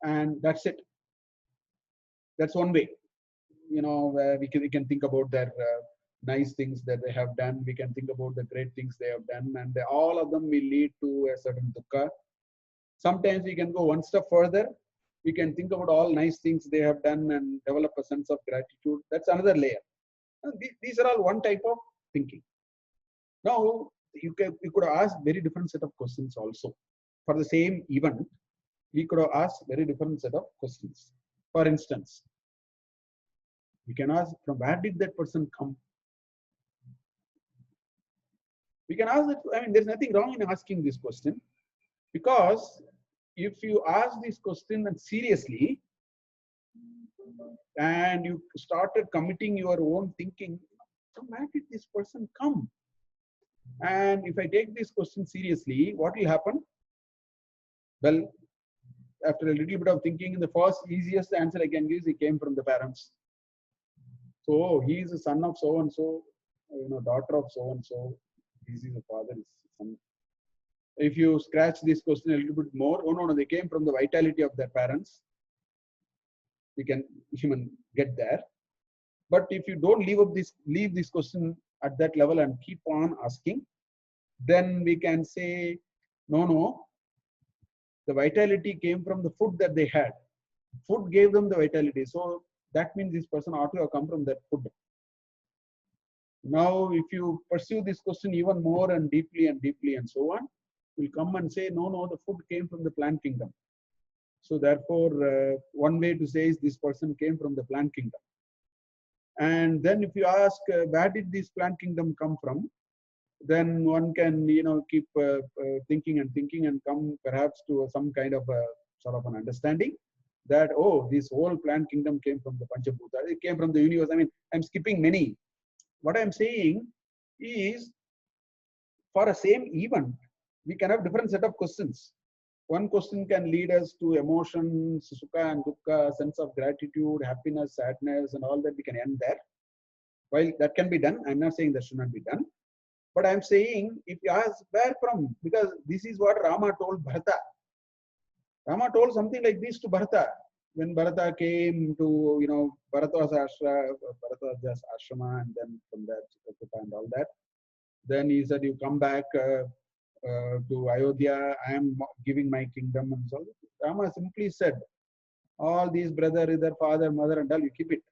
And that's it. That's one way. You know, we can think about their nice things that they have done. We can think about the great things they have done, and all of them will lead to a certain dukkha. Sometimes we can go one step further. We can think about all nice things they have done and develop a sense of gratitude. That's another layer. And these are all one type of thinking. Now, you could ask very different set of questions also. For the same event, we could have asked very different set of questions. For instance, we can ask, from where did that person come? We can ask that. I mean, there's nothing wrong in asking this question, because if you ask this question and seriously, and you started committing your own thinking, from where did this person come? And if I take this question seriously, what will happen? Well, after a little bit of thinking, the first easiest answer I can give is he came from the parents. So he is the son of so and so, daughter of so and so. This is the father's son. If you scratch this question a little bit more, oh no, they came from the vitality of their parents. We can even get there. But if you don't leave this question at that level and keep on asking, then we can say, no, the vitality came from the food that they had. Food gave them the vitality. So that means this person ought to have come from that food. Now, if you pursue this question even more and deeply and so on, we'll come and say, no, the food came from the plant kingdom. So therefore, one way to say is this person came from the plant kingdom. And then if you ask, where did this plant kingdom come from? Then one can, keep thinking and come perhaps to some kind of a sort of an understanding that, oh, this whole plant kingdom came from the Panchabhuta. It came from the universe. I mean, I'm skipping many. What I'm saying is, for a same event, we can have different set of questions. One question can lead us to emotions, sukha and dukkha, sense of gratitude, happiness, sadness, and all that. We can end there. While that can be done, I'm not saying that should not be done. But I'm saying, if you ask where from, because this is what Rama told Bharata. Rama told something like this to Bharata. When Bharata came to, Bharata's ashrama, and then from there, Chitrakuta and all that. Then he said, you come back to Ayodhya, I am giving my kingdom and so on. Rama simply said, all these brother, either father, mother, and all, you keep it.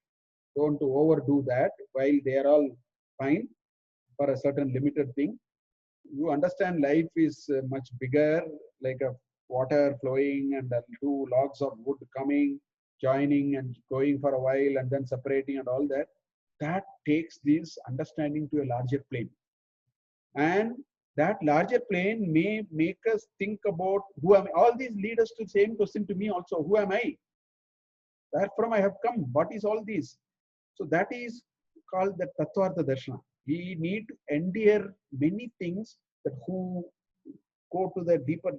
Don't overdo that while they are all fine for a certain limited thing. You understand life is much bigger, like a water flowing and two logs of wood coming, joining and going for a while and then separating and all that. That takes this understanding to a larger plane. And that larger plane may make us think about who am I. All these lead us to the same question to me also. Who am I? Where from I have come? What is all this? So that is called the Tattvartha Darshana. We need to endure many things that who go to the deeper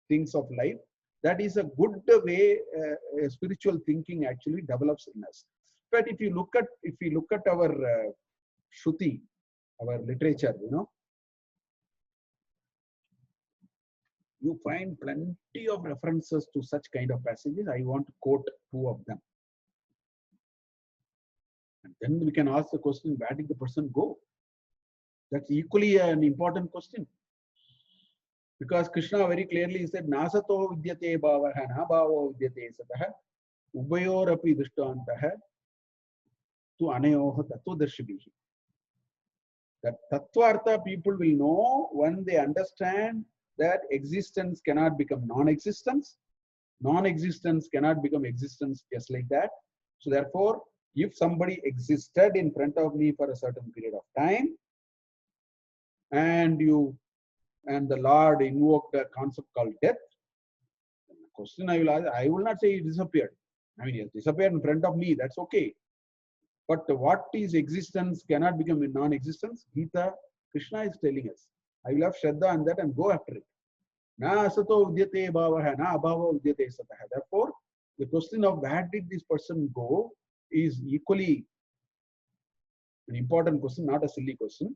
things of life. That is a good way spiritual thinking actually develops in us. But if you look at our Shruti, our literature, you find plenty of references to such kind of passages. I want to quote two of them. And then we can ask the question, where did the person go? That's equally an important question. Because Krishna very clearly said, Nasato vidyate bhavaha, na bhavo vidyate sataha, ubayor api drishtvantaha, tu anayoha tattvadarshibhihi. That Tattvartha people will know when they understand that existence cannot become non-existence. Non-existence cannot become existence just like that. So therefore, if somebody existed in front of me for a certain period of time, and the Lord invoked a concept called death, the question I will ask, I will not say it disappeared. I mean, it disappeared in front of me, that's okay. But what is existence cannot become a non-existence. Gita, Krishna is telling us. I will have Shraddha on that and go after it. Na asato udyate bhavaha, na abhava udyate satah. Therefore, the question of where did this person go is equally an important question, not a silly question.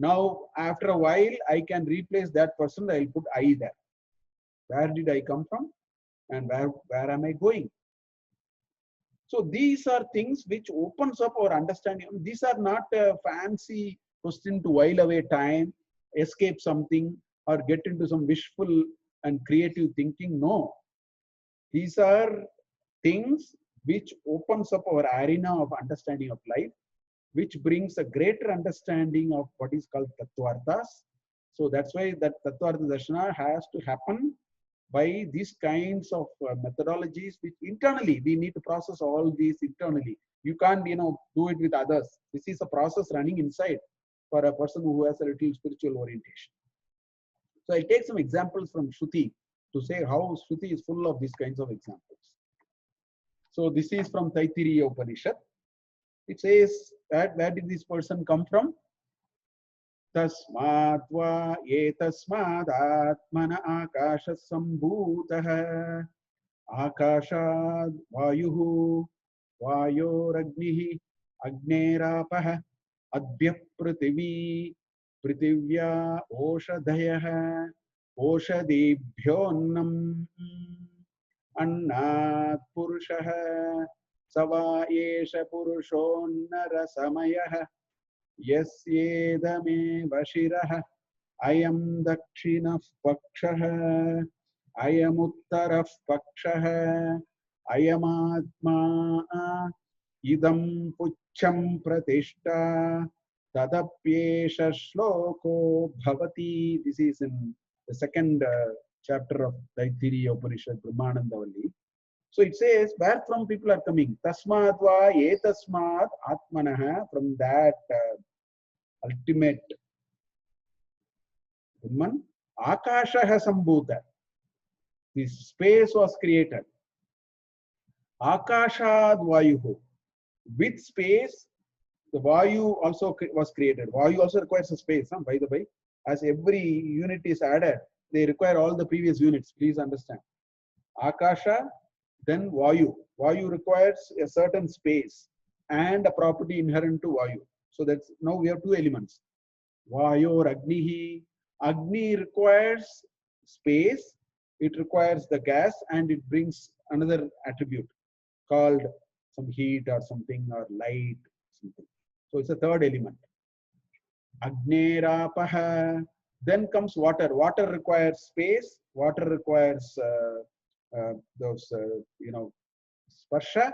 Now, after a while, I can replace that person. I will put I there. Where did I come from? And where am I going? So these are things which opens up our understanding. These are not a fancy question to while away time, escape something, or get into some wishful and creative thinking. No. These are things which opens up our arena of understanding of life, which brings a greater understanding of what is called Tattvarthas. So that's why that Tattvartha Darshana has to happen by these kinds of methodologies, which internally we need to process all these internally. You can't, do it with others. This is a process running inside for a person who has a little spiritual orientation. So I'll take some examples from Shruti to say how Shruti is full of these kinds of examples. So this is from Taittiriya Upanishad. It says that where did this person come from? Tasmat va etasmad atmana akasha sambhutah akashad vayuhu vayoragnihi agnerapah adbhyah prithvi prithivya oshadhayah oshadibhyonnam annat purushah sava esha purushonnarasamayah यस्येदमेव शिरः अयं दक्षिणः पक्षः अयमुत्तरः पक्षः अयमात्मा इदं पुच्छं प्रतिष्ठा तदप्येष श्लोको भवति. This is in the second chapter of Taittiriya Upanishad, Brahmanandavalli. So it says where from people are coming. Tasmat va etasmat atmanah, from that ultimate Brahman. Akashaha sambhuta. This space was created. Akashad vayuhu. With space, the Vayu also was created. Vayu also requires a space, by the way. As every unit is added, they require all the previous units. Please understand. Akasha, then Vayu. Vayu requires a certain space and a property inherent to Vayu. So that's now we have two elements. Vayor Agnihi. Agni requires space, it requires the gas, and it brings another attribute called some heat or something, or light, something. So it's a third element. Agnerapah. Then comes water. Water requires space. Water requires those, sparsha,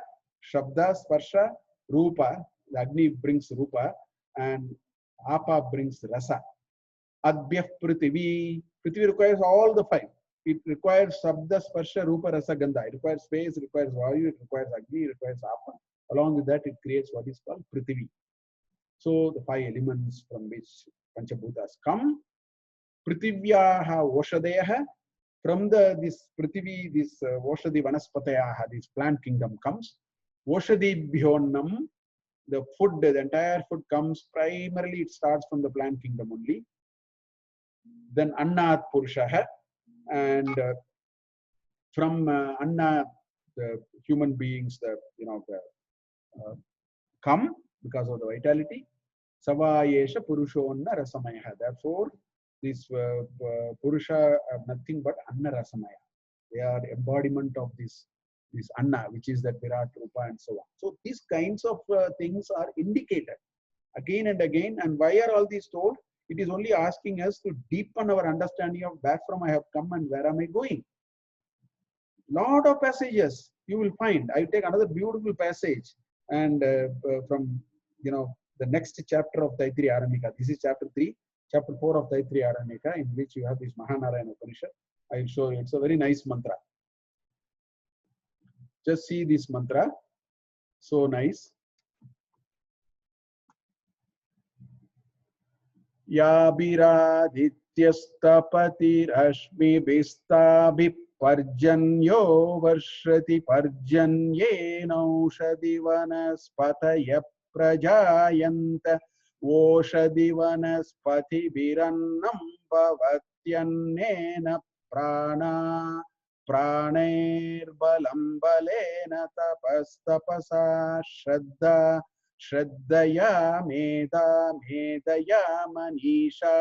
shabda, sparsha, rupa. The Agni brings rupa, and apa brings rasa. Adbhyah prithvi. Prithvi requires all the five. It requires shabda, sparsha, rupa, rasa, gandha. It requires space, it requires vayu, it requires agni, it requires apa. Along with that, it creates what is called prithvi. So the five elements from which Panchabhutas come. Prithivyaha Oshadayaha. From this Prithvi, this Oshadi Vanaspatayaha, this plant kingdom comes. Oshadi Bhyonnam. The food, the entire food comes primarily, it starts from the plant kingdom only. Then Annat Purushaha, and from Anna, the human beings, come because of the vitality. Savayesha Purushonna Rasamaya. Therefore, this Purusha are nothing but Anna Rasamaya. They are embodiment of this Anna, which is that Virat Rupa and so on. So these kinds of things are indicated again and again. And why are all these told? It is only asking us to deepen our understanding of where from I have come and where am I going. Lot of passages you will find. I take another beautiful passage, and from the next chapter of Taittiriya Aramika. This is chapter 3, chapter 4 of Taittiriya Aramika, in which you have this Mahanarayana Upanishad. I will show you. It's a very nice mantra. Just see this mantra. So nice. याभिरादित्यस्तपतिरश्मिभिस्ताभिपर्जन्यो वर्षति पर्जन्येनौषधि वनस्पतय प्रजायन्त ओषधि वनस्पतिभिरन्नं भवत्यन्नेन प्राणा प्राणैर्बलं बलेन तपस्तपसा श्रद्धा श्रद्धया मेधा मेधया मनीषा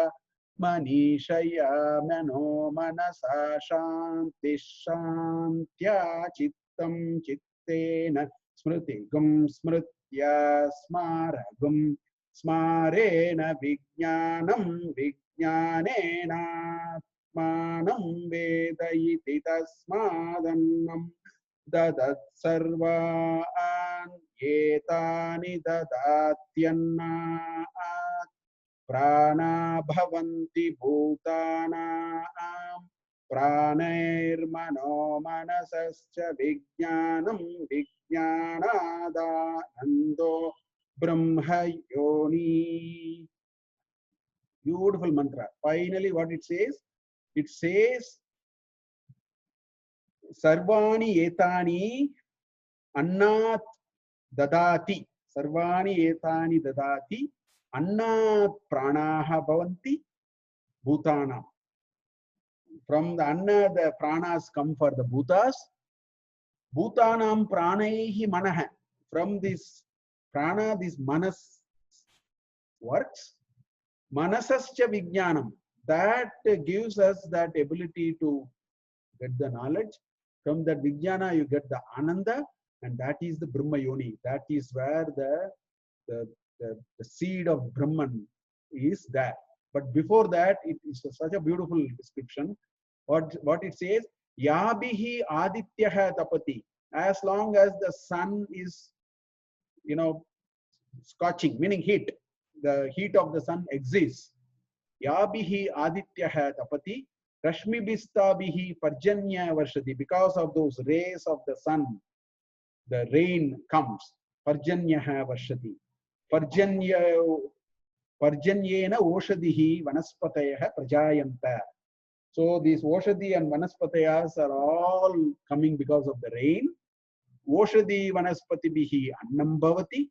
मनीषया मनो मनसा शान्तिः शान्त्या चित्तं चित्तेन स्मृतिगुं स्मृत्या स्मारगुं स्मारेण विज्ञानं विज्ञानेनात्मानं वेद इति तस्मादन्नं ददत् सर्वान् एतानि ददात्यन्नात् प्राणा भवन्ति भूतानां प्राणैर्मनो मनसश्च विज्ञानं विज्ञानादानन्दो ब्रह्म योनि. Beautiful mantra. Finally, what it says? It says, Sarvani etani annat dadati. Sarvani etani dadati. Annat pranaha bhavanti bhutana. From the anna, the pranas come for the bhutas. Bhutanam pranaihi manaha. From this prana, this manas works. Manasascha vijnanam. That gives us that ability to get the knowledge. From that vijnana, you get the ananda, and that is the Brahma Yoni. That is where the seed of Brahman is there. But before that, it is such a beautiful description. What it says, Yabihi Adityaha Tapati. As long as the sun is, scorching, meaning heat, the heat of the sun exists. Yabihi Adityaha Tapati. Rashmi Bistabihi Parjanya Varshati. Because of those rays of the sun, the rain comes. Parjanyaha Varshati. Parjanyena Oshadihi Vanaspatayaha Prajayanta. So these Oshadi and Vanaspatayas are all coming because of the rain. Oshadi Vanaspatibihi Annam Bhavati.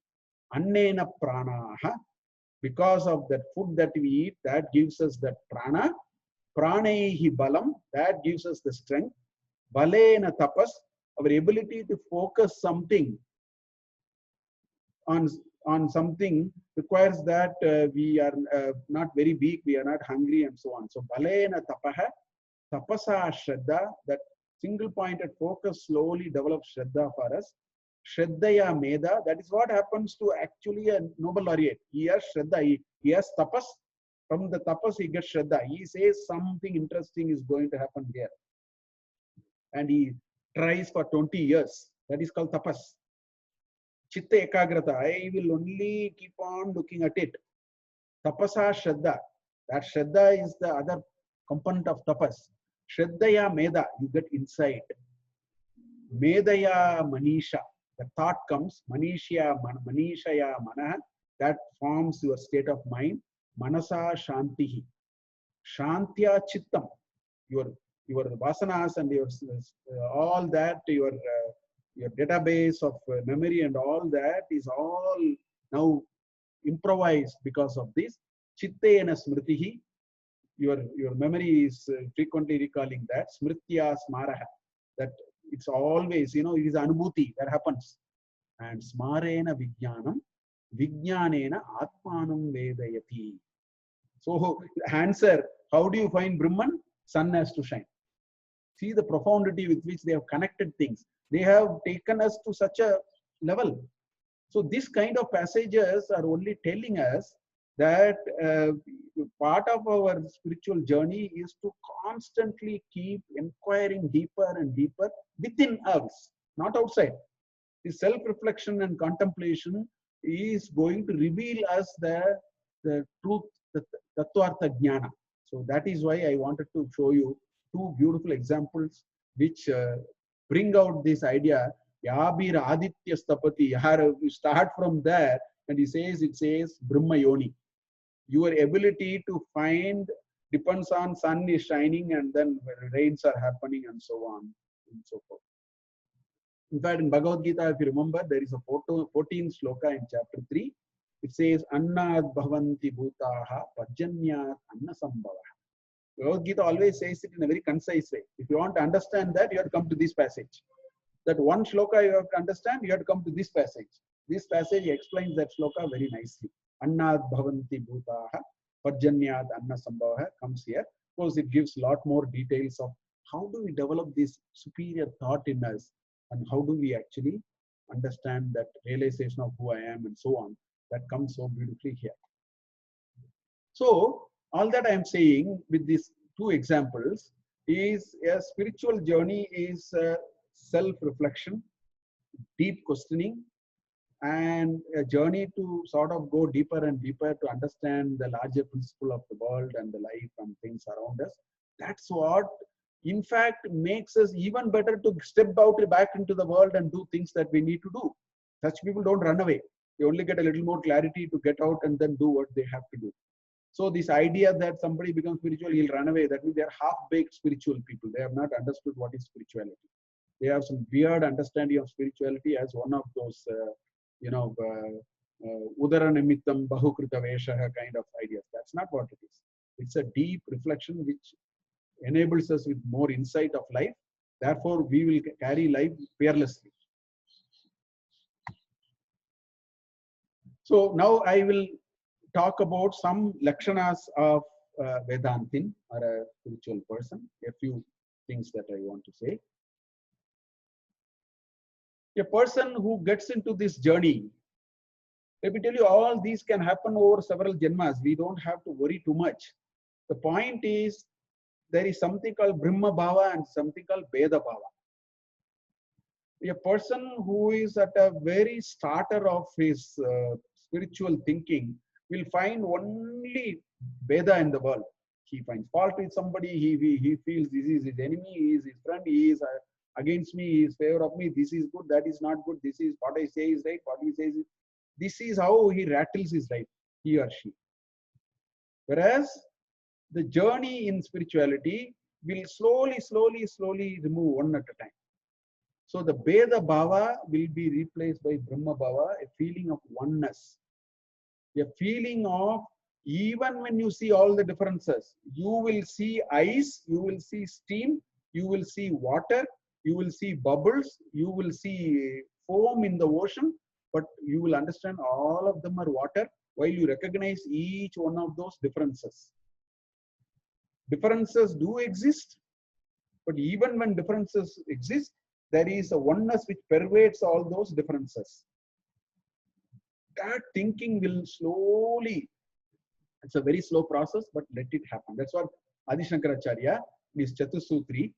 Annena Pranaha. Because of that food that we eat, that gives us that prana. Pranaihi balam, that gives us the strength. Balena tapas, our ability to focus something on something requires that we are not very weak, we are not hungry, and so on. So balena tapaha, tapasa shraddha, that single pointed focus slowly develops shraddha for us. Shraddhaya meda, that is what happens to actually a noble laureate. He has shraddha, he has tapas. From the tapas, he gets shraddha. He says something interesting is going to happen here. And he tries for 20 years. That is called tapas. Chitta ekagrata, I will only keep on looking at it. Tapasa shraddha. That shraddha is the other component of tapas. Shraddhaya meda, you get insight. Medaya manisha, the thought comes. Manishya manaha, that forms your state of mind. Manasa shantihi. Shantya chittam. Your vasanas and your all that, your database of memory and all that is all now improvised because of this. Chittena smritihi. Your memory is frequently recalling that. Smritya smaraha. That it's always, it is anubhuti that happens. And smarena vijnanam. Vijnanena atmanam vedayati. So, answer, how do you find Brahman? Sun has to shine. See the profundity with which they have connected things. They have taken us to such a level. So, this kind of passages are only telling us that part of our spiritual journey is to constantly keep inquiring deeper and deeper within us, not outside. The self-reflection and contemplation is going to reveal us the truth, the Tattvartha Jnana. So that is why I wanted to show you two beautiful examples which bring out this idea. Yabir Aditya Stapati. You start from there, and it says Brahma Yoni. Your ability to find depends on sun is shining and then rains are happening and so on and so forth. In fact, in Bhagavad Gita, if you remember, there is a 14th sloka in chapter 3. It says, Annad bhavanti bhutaha pajanyat anna sambhava. Bhagavad Gita always says it in a very concise way. If you want to understand that, you have to come to this passage. That one shloka you have to understand, you have to come to this passage. This passage explains that shloka very nicely. Annad bhavanti bhutaha pajanyat anna sambhava comes here. Of course, it gives a lot more details of how do we develop this superior thought in us and how do we actually understand that realization of who I am and so on. That comes so beautifully here. So, all that I am saying with these two examples is a spiritual journey is self-reflection, deep questioning, and a journey to sort of go deeper and deeper to understand the larger principle of the world and the life and things around us. That's what, in fact, makes us even better to step out back into the world and do things that we need to do. Such people don't run away. They only get a little more clarity to get out and then do what they have to do. So this idea that somebody becomes spiritual, he'll run away, that means they're half-baked spiritual people. They have not understood what is spirituality. They have some weird understanding of spirituality as one of those, udara nimittam bahukrita veshaha kind of ideas. That's not what it is. It's a deep reflection which enables us with more insight of life. Therefore, we will carry life fearlessly. So now I will talk about some lakshanas of Vedantin or a spiritual person. A few things that I want to say. A person who gets into this journey, let me tell you, all these can happen over several janmas. We don't have to worry too much. The point is, there is something called Brahma Bhava and something called Veda Bhava. A person who is at a very starter of his spiritual thinking will find only Veda in the world. He finds fault with somebody, he feels this is his enemy, he is his friend, he is against me, he is favor of me, this is good, that is not good, this is what I say is right, what he says is. This is how he rattles his life, he or she. Whereas the journey in spirituality will slowly remove one at a time. So the Veda Bhava will be replaced by Brahma Bhava, a feeling of oneness. A feeling of, even when you see all the differences, you will see ice, you will see steam, you will see water, you will see bubbles, you will see foam in the ocean, but you will understand all of them are water while you recognize each one of those differences. Differences do exist, but even when differences exist, there is a oneness which pervades all those differences. That thinking will slowly, it's a very slow process, but let it happen. That's what Adi Shankaracharya, in his Chatursutri,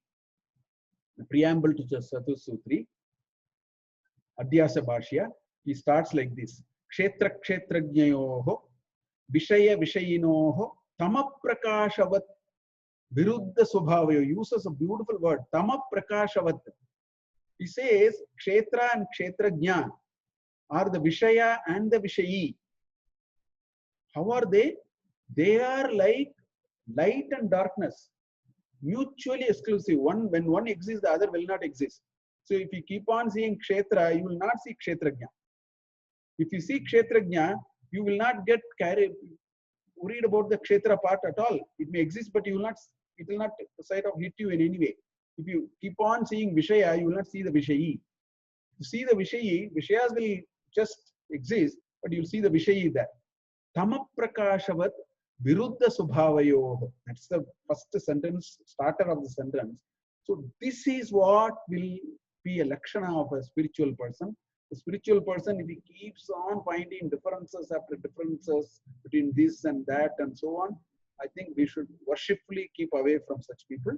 the preamble to Chatursutri, Adhyasa Bhashya, he starts like this. Kshetra kshetrajnayoho, Vishaya vishayinoho, Tama prakashavat, Viruddha subhavayo. Uses a beautiful word, Tama prakashavat. He says, Kshetra and Kshetrajna are the Vishaya and the Vishayi. How are they? They are like light and darkness, mutually exclusive. When one exists, the other will not exist. So if you keep on seeing Kshetra, you will not see Kshetrajna. If you see Kshetrajna, you will not get worried about the Kshetra part at all. It may exist, but you will not, it will not sort of hit you in any way. If you keep on seeing Vishaya, you will not see the Vishayi. You see the Vishayi, Vishayas will just exist, but you'll see the Vishayi there. Tama prakashavat viruddha subhavayoh. That's the first sentence, starter of the sentence. So this is what will be a lakshana of a spiritual person. A spiritual person, if he keeps on finding differences after differences between this and that and so on, I think we should worshipfully keep away from such people.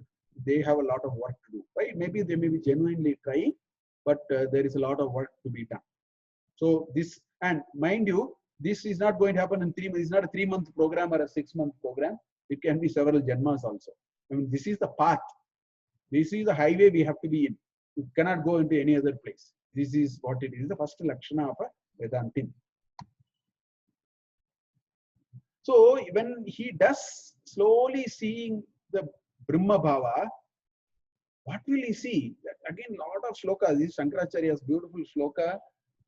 They have a lot of work to do. Right? Maybe they may be genuinely trying, but there is a lot of work to be done. So this, and mind you, this is not going to happen in 3 months. It's not a 3-month program or a 6-month program. It can be several janmas also. I mean, this is the path. This is the highway we have to be in. You cannot go into any other place. This is what it is. The first lakshana of a Vedantin. So when he does slowly seeing the Brahma Bhava, what will he see? Again, lot of shlokas. This Shankaracharya's beautiful shloka.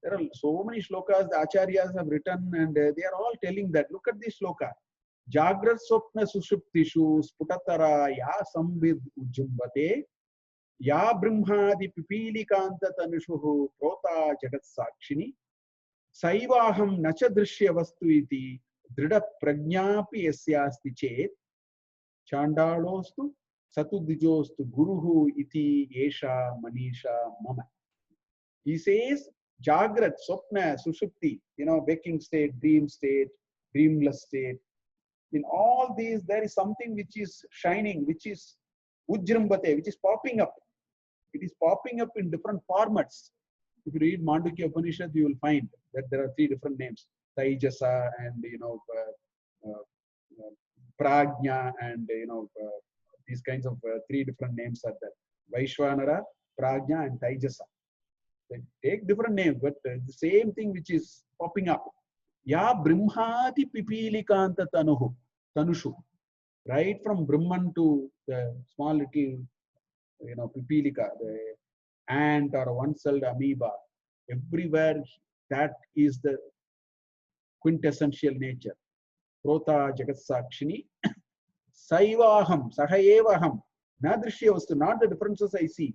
There are so many shlokas the acharyas have written, and they are all telling that. Look at this shloka. Jagrat Swapna Sushuptishu Sputatara Ya Samvid Ujjumbate Ya Brahmadi Pipilikanta Tanushuhu Prota Jagat Sakshini Saivaham Nacha Drishya Vastu iti Drida Prajnapi Yasyasti Chet Chandalostu Satudijostu Guruhu iti Yesha Manisha Mama. He says Jagrat, Swapna, Sushupti, waking state, dreamless state. In all these, there is something which is shining, which is Ujjrambate, which is popping up. It is popping up in different formats. If you read Mandukya Upanishad, you will find that there are 3 different names: Taijasa and Prajna, and these kinds of 3 different names are there. Vaishwanara, Prajna, and Taijasa. They take different names, but the same thing which is popping up. Ya Brahmati Pipilikanta Tanushu. Right from Brahman to the small little, Pipilika, the ant or one-celled amoeba, everywhere that is the quintessential nature. Prota Jagat Sakshini. Saivaham, Sahaevaham. Nadrishya Vastu, not the differences I see.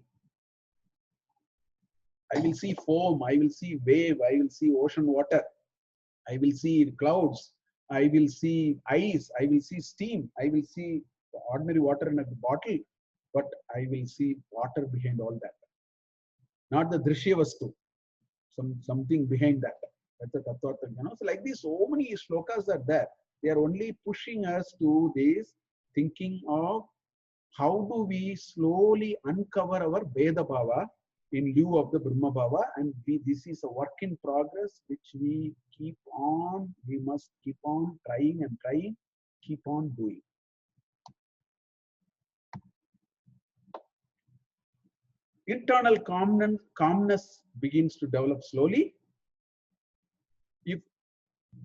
I will see foam, I will see wave, I will see ocean water, I will see clouds, I will see ice, I will see steam, I will see ordinary water in a bottle, but I will see water behind all that. Not the Drishya Vastu, something behind that. That's the Tattva. So like this, so many shlokas are there. They are only pushing us to this thinking of how do we slowly uncover our Veda Bhava in lieu of the Brahma Bhava, and this is a work in progress which we must keep on trying, keep on doing. Internal calmness begins to develop slowly.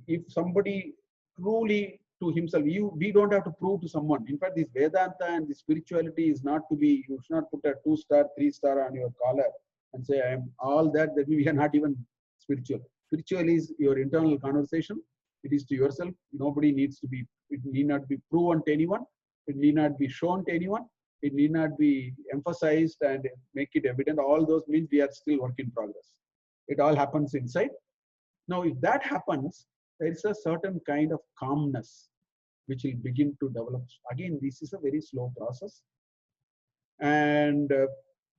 If somebody truly to himself, we don't have to prove to someone. In fact, this Vedanta and this spirituality is not to be, you should not put a 2-star, 3-star on your collar and say, I am all that, that we are not even spiritual. Spiritual is your internal conversation. It is to yourself. Nobody needs to be, it need not be proven to anyone. It need not be shown to anyone. It need not be emphasized and make it evident. All those means we are still work in progress. It all happens inside. Now, if that happens, there is a certain kind of calmness which will begin to develop. Again, this is a very slow process. And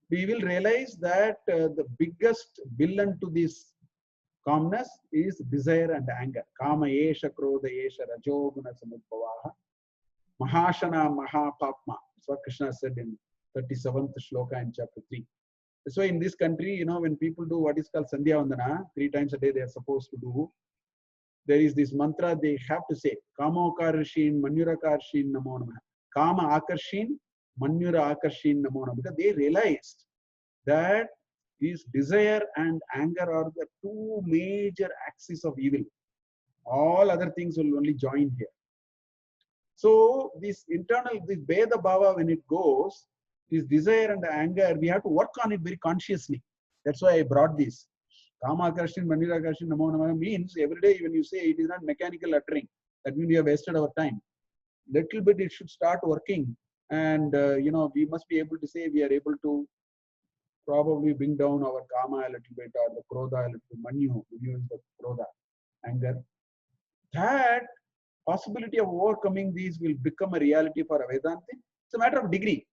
we will realize that the biggest villain to this calmness is desire and anger. Kama esha krodha esha rajoguna samudbhavaha mahashana mahapapma. That's what Krishna said in 37th shloka in chapter 3. So in this country, when people do what is called Sandhya Vandana, 3 times a day they are supposed to do. There is this mantra they have to say, Kama Akarshin, Manyura Akarshin, Namo Namaha. Kama Akarshin, Manyura Akarshin, Namo Namaha. Because they realized that these desire and anger are the 2 major axes of evil. All other things will only join here. So this Veda Bhava, when it goes, this desire and anger, we have to work on it very consciously. That's why I brought this. Kama Akarshin, Manira Akarshin, Namo Namaha means every day when you say it is not mechanical uttering. That means we have wasted our time. Little bit it should start working. And, we must be able to say we are able to probably bring down our Kama a little bit or the Krodha a little bit. Manyu is the Krodha, anger. That possibility of overcoming these will become a reality for a Vedanta. It's a matter of degree.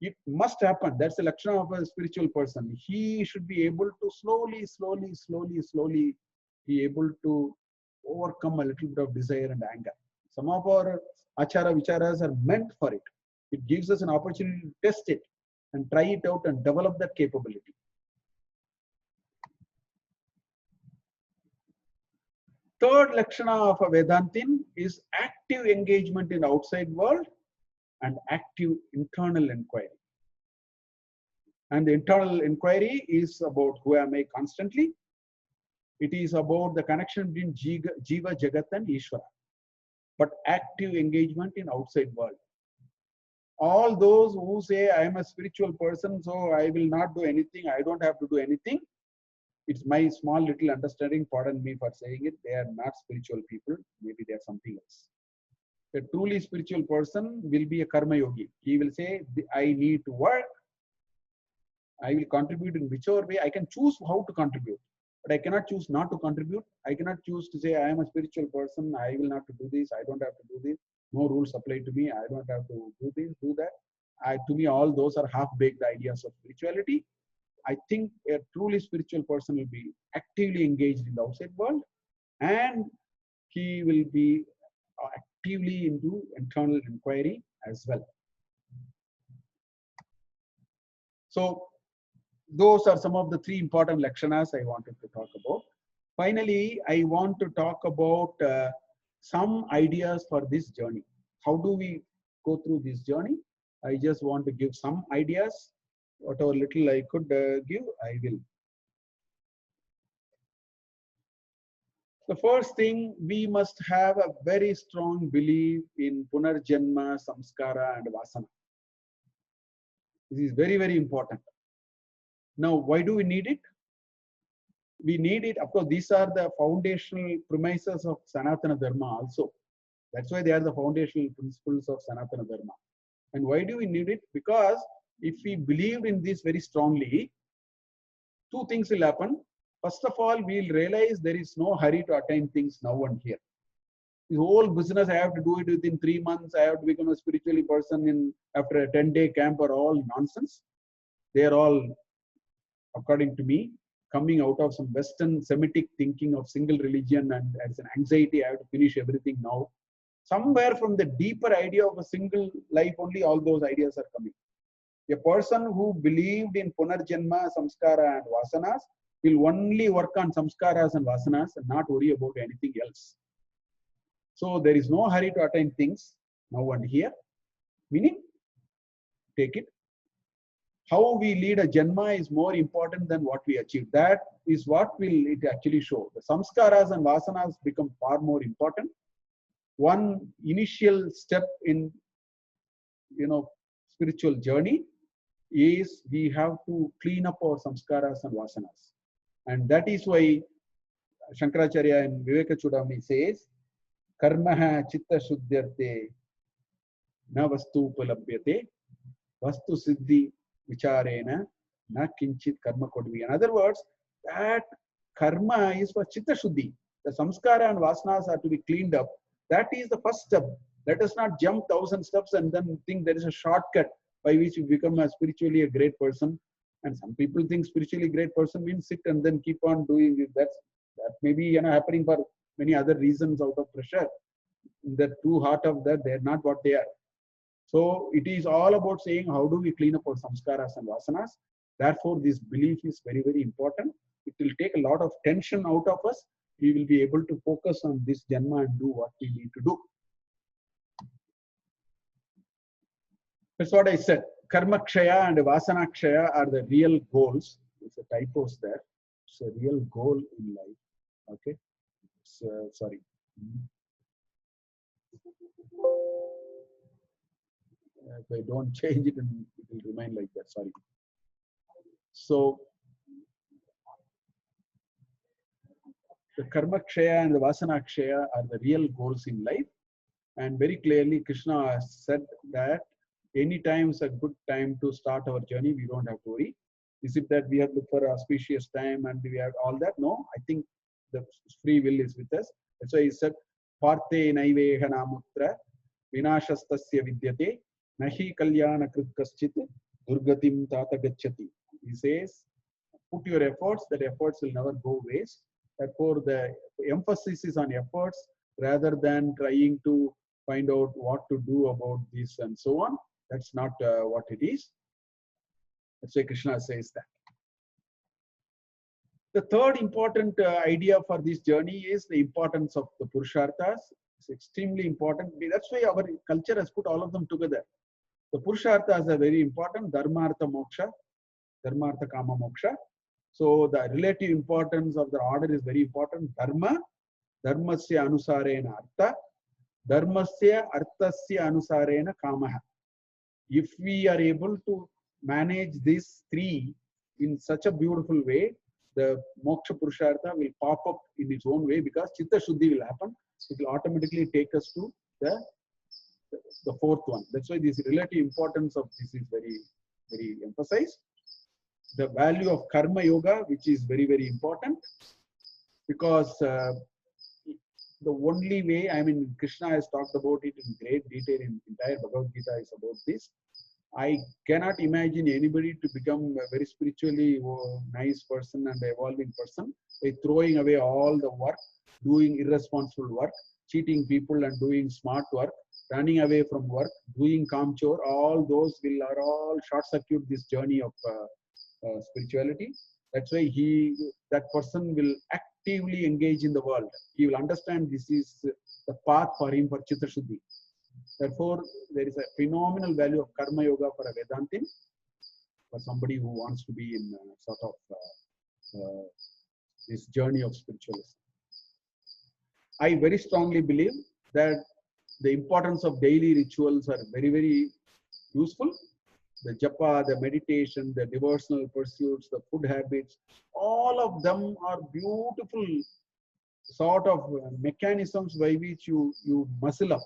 It must happen. That's the lakshana of a spiritual person. He should be able to slowly be able to overcome a little bit of desire and anger. Some of our achara vicharas are meant for it. It gives us an opportunity to test it and try it out and develop that capability. Third lakshana of a Vedantin is active engagement in the outside world and active internal inquiry. And the internal inquiry is about who am I constantly. It is about the connection between Jiva, Jagat and Ishvara. but active engagement in outside world. All those who say I am a spiritual person, so I will not do anything, I don't have to do anything, it's my small little understanding, pardon me for saying it, they are not spiritual people, maybe they are something else. A truly spiritual person will be a karma yogi. He will say, I need to work, I will contribute in whichever way. I can choose how to contribute, but I cannot choose not to contribute. I cannot choose to say I am a spiritual person, I will not to do this, I don't have to do this, no rules apply to me, I don't have to do this, do that. To me, all those are half-baked ideas of spirituality. I think a truly spiritual person will be actively engaged in the outside world, and he will be actively into internal inquiry as well. So those are some of the three important lakshanas I wanted to talk about. Finally, I want to talk about some ideas for this journey. How do we go through this journey? I just want to give some ideas. Whatever little I could give, I will. The first thing, we must have a very strong belief in Punarjanma, Samskara and Vasana. This is very, very important. Now, why do we need it? We need it, of course, these are the foundational premises of Sanatana Dharma also. That's why they are the foundational principles of Sanatana Dharma. And why do we need it? Because if we believe in this very strongly, two things will happen. First of all, we'll realize there is no hurry to attain things now and here. The whole business, I have to do it within 3 months, I have to become a spiritual person after a 10-day camp, are all nonsense. They are all, according to me, coming out of some Western Semitic thinking of single religion, and as an anxiety, I have to finish everything now. Somewhere from the deeper idea of a single life, only all those ideas are coming. A person who believed in Punarjanma, Samskara and Vasanas will only work on Samskaras and Vasanas and not worry about anything else. So there is no hurry to attain things now and here, meaning take it. How we lead a Janma is more important than what we achieve. That is what will it actually show. The Samskaras and Vasanas become far more important. One initial step in spiritual journey is we have to clean up our Samskaras and Vasanas. And that is why Shankaracharya in Viveka Chudamani says, Karmaha chitta shuddhyarte na vastu upalabhyate vastu siddhi vicharena na kinchit karma kodvi. In other words, that karma is for chitta shuddhi. The samskara and vasanas are to be cleaned up. That is the first step. Let us not jump 1,000 steps and then think there is a shortcut by which you become spiritually a great person. And some people think spiritually great person means sit and then keep on doing it. That may be happening for many other reasons out of pressure. In the true heart of that, they are not what they are. So it is all about saying how do we clean up our samskaras and vasanas. Therefore, this belief is very, very important. It will take a lot of tension out of us. We will be able to focus on this Janma and do what we need to do. That's what I said. Karma Kshaya and Vasana Kshaya are the real goals. There's a typos there. It's a real goal in life. Okay. Sorry. If I don't change it, it will remain like that. Sorry. So the Karma Kshaya and the Vasana Kshaya are the real goals in life. And very clearly, Krishna said that any time is a good time to start our journey. We don't have to worry. Is it that we have to look for auspicious time and we have all that? No, I think the free will is with us. That's why he said, Parthe naiveha namutra vinashastasya vidyate nahi kalyana krit kaschit durgatim tata gacchati. He says, put your efforts, that efforts will never go waste. Therefore, the emphasis is on efforts rather than trying to find out what to do about this and so on. That's not what it is. That's why Krishna says that. The third important idea for this journey is the importance of the Purusharthas. It's extremely important. That's why our culture has put all of them together. The Purusharthas are very important. Dharma, Artha, Moksha. Dharma, Artha, Kama, Moksha. So the relative importance of the order is very important. Dharma, Dharmasya Anusarena Artha. Dharmasya arthasya anusarena kamaha. If we are able to manage these three in such a beautiful way, the moksha purushartha will pop up in its own way, because chitta shuddhi will happen. It will automatically take us to the fourth one. That's why this relative importance of this is very emphasized. The value of karma yoga, which is very important, because the only way, I mean, Krishna has talked about it in great detail in entire Bhagavad Gita is about this. I cannot imagine anybody to become a very spiritually nice person and evolving person by throwing away all the work, doing irresponsible work, cheating people and doing smart work, running away from work, doing kamchor. All those are all short circuit this journey of spirituality. That's why that person will actively engage in the world. He will understand this is the path for him for Chitta Shuddhi. Therefore, there is a phenomenal value of karma yoga for a Vedantin, for somebody who wants to be in sort of this journey of spiritualism. I very strongly believe that the importance of daily rituals are very useful. The japa, the meditation, the devotional pursuits, the food habits, all of them are beautiful sort of mechanisms by which you muscle up.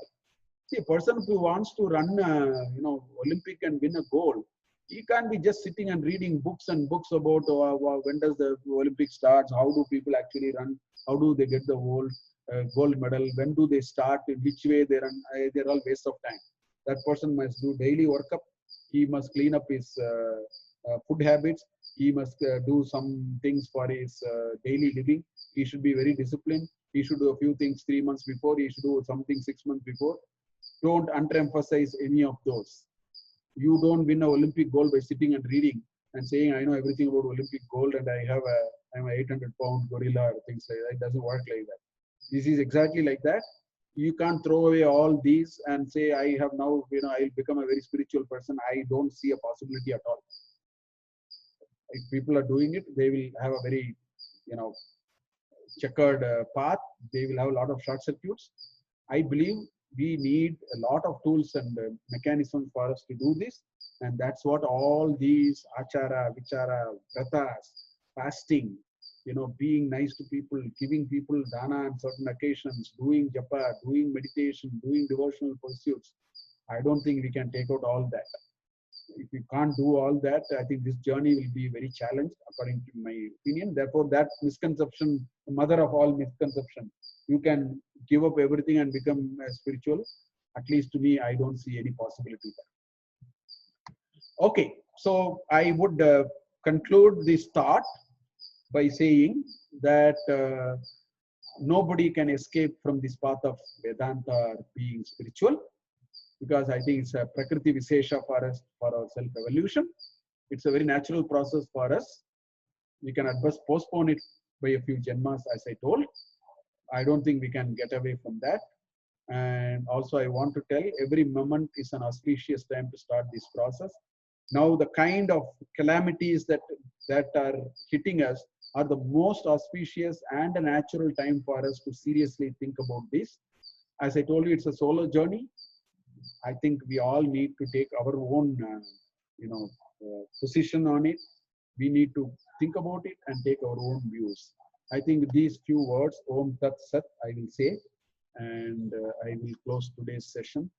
See, a person who wants to run, Olympic and win a gold, he can't be just sitting and reading books and books about when does the Olympic starts, how do people actually run, how do they get the gold medal, when do they start, in which way they run. They're all waste of time. That person must do daily workup. He must clean up his food habits. He must do some things for his daily living. He should be very disciplined. He should do a few things 3 months before. He should do something 6 months before. Don't underemphasize any of those. You don't win an Olympic gold by sitting and reading and saying, I know everything about Olympic gold and I'm an 800-pound gorilla or things like that. It doesn't work like that. This is exactly like that. You can't throw away all these and say, I have now, I'll become a very spiritual person. I don't see a possibility at all. If people are doing it, they will have a very, checkered path. They will have a lot of short circuits. I believe we need a lot of tools and mechanisms for us to do this. And that's what all these achara, vichara, vratas, fasting, being nice to people, giving people dana on certain occasions, doing japa, doing meditation, doing devotional pursuits. I don't think we can take out all that. If you can't do all that, I think this journey will be very challenged, according to my opinion. Therefore, that misconception, the mother of all misconception, you can give up everything and become spiritual. At least to me, I don't see any possibility there. Okay, so I would conclude this thought by saying that nobody can escape from this path of Vedanta or being spiritual, because I think it's a Prakriti Vishesha for us, for our self-evolution. It's a very natural process for us. We can at best postpone it by a few janmas, as I told. I don't think we can get away from that. And also, I want to tell, every moment is an auspicious time to start this process. Now, the kind of calamities that are hitting us are the most auspicious and a natural time for us to seriously think about this. As I told you, it's a solo journey. I think we all need to take our own, position on it. We need to think about it and take our own views. I think these few words, Om Tat Sat, I will say, and I will close today's session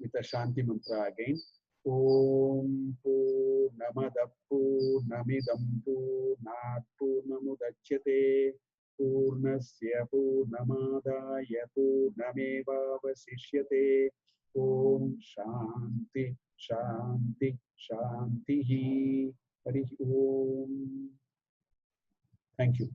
with a Shanti mantra again. Om Purnamada Purnamidam Purnat Purnamudachyate Purnasya Purnamadaya Purnameva Vasishyate. Om Shanti Shanti Shanti Hari Om. Thank you.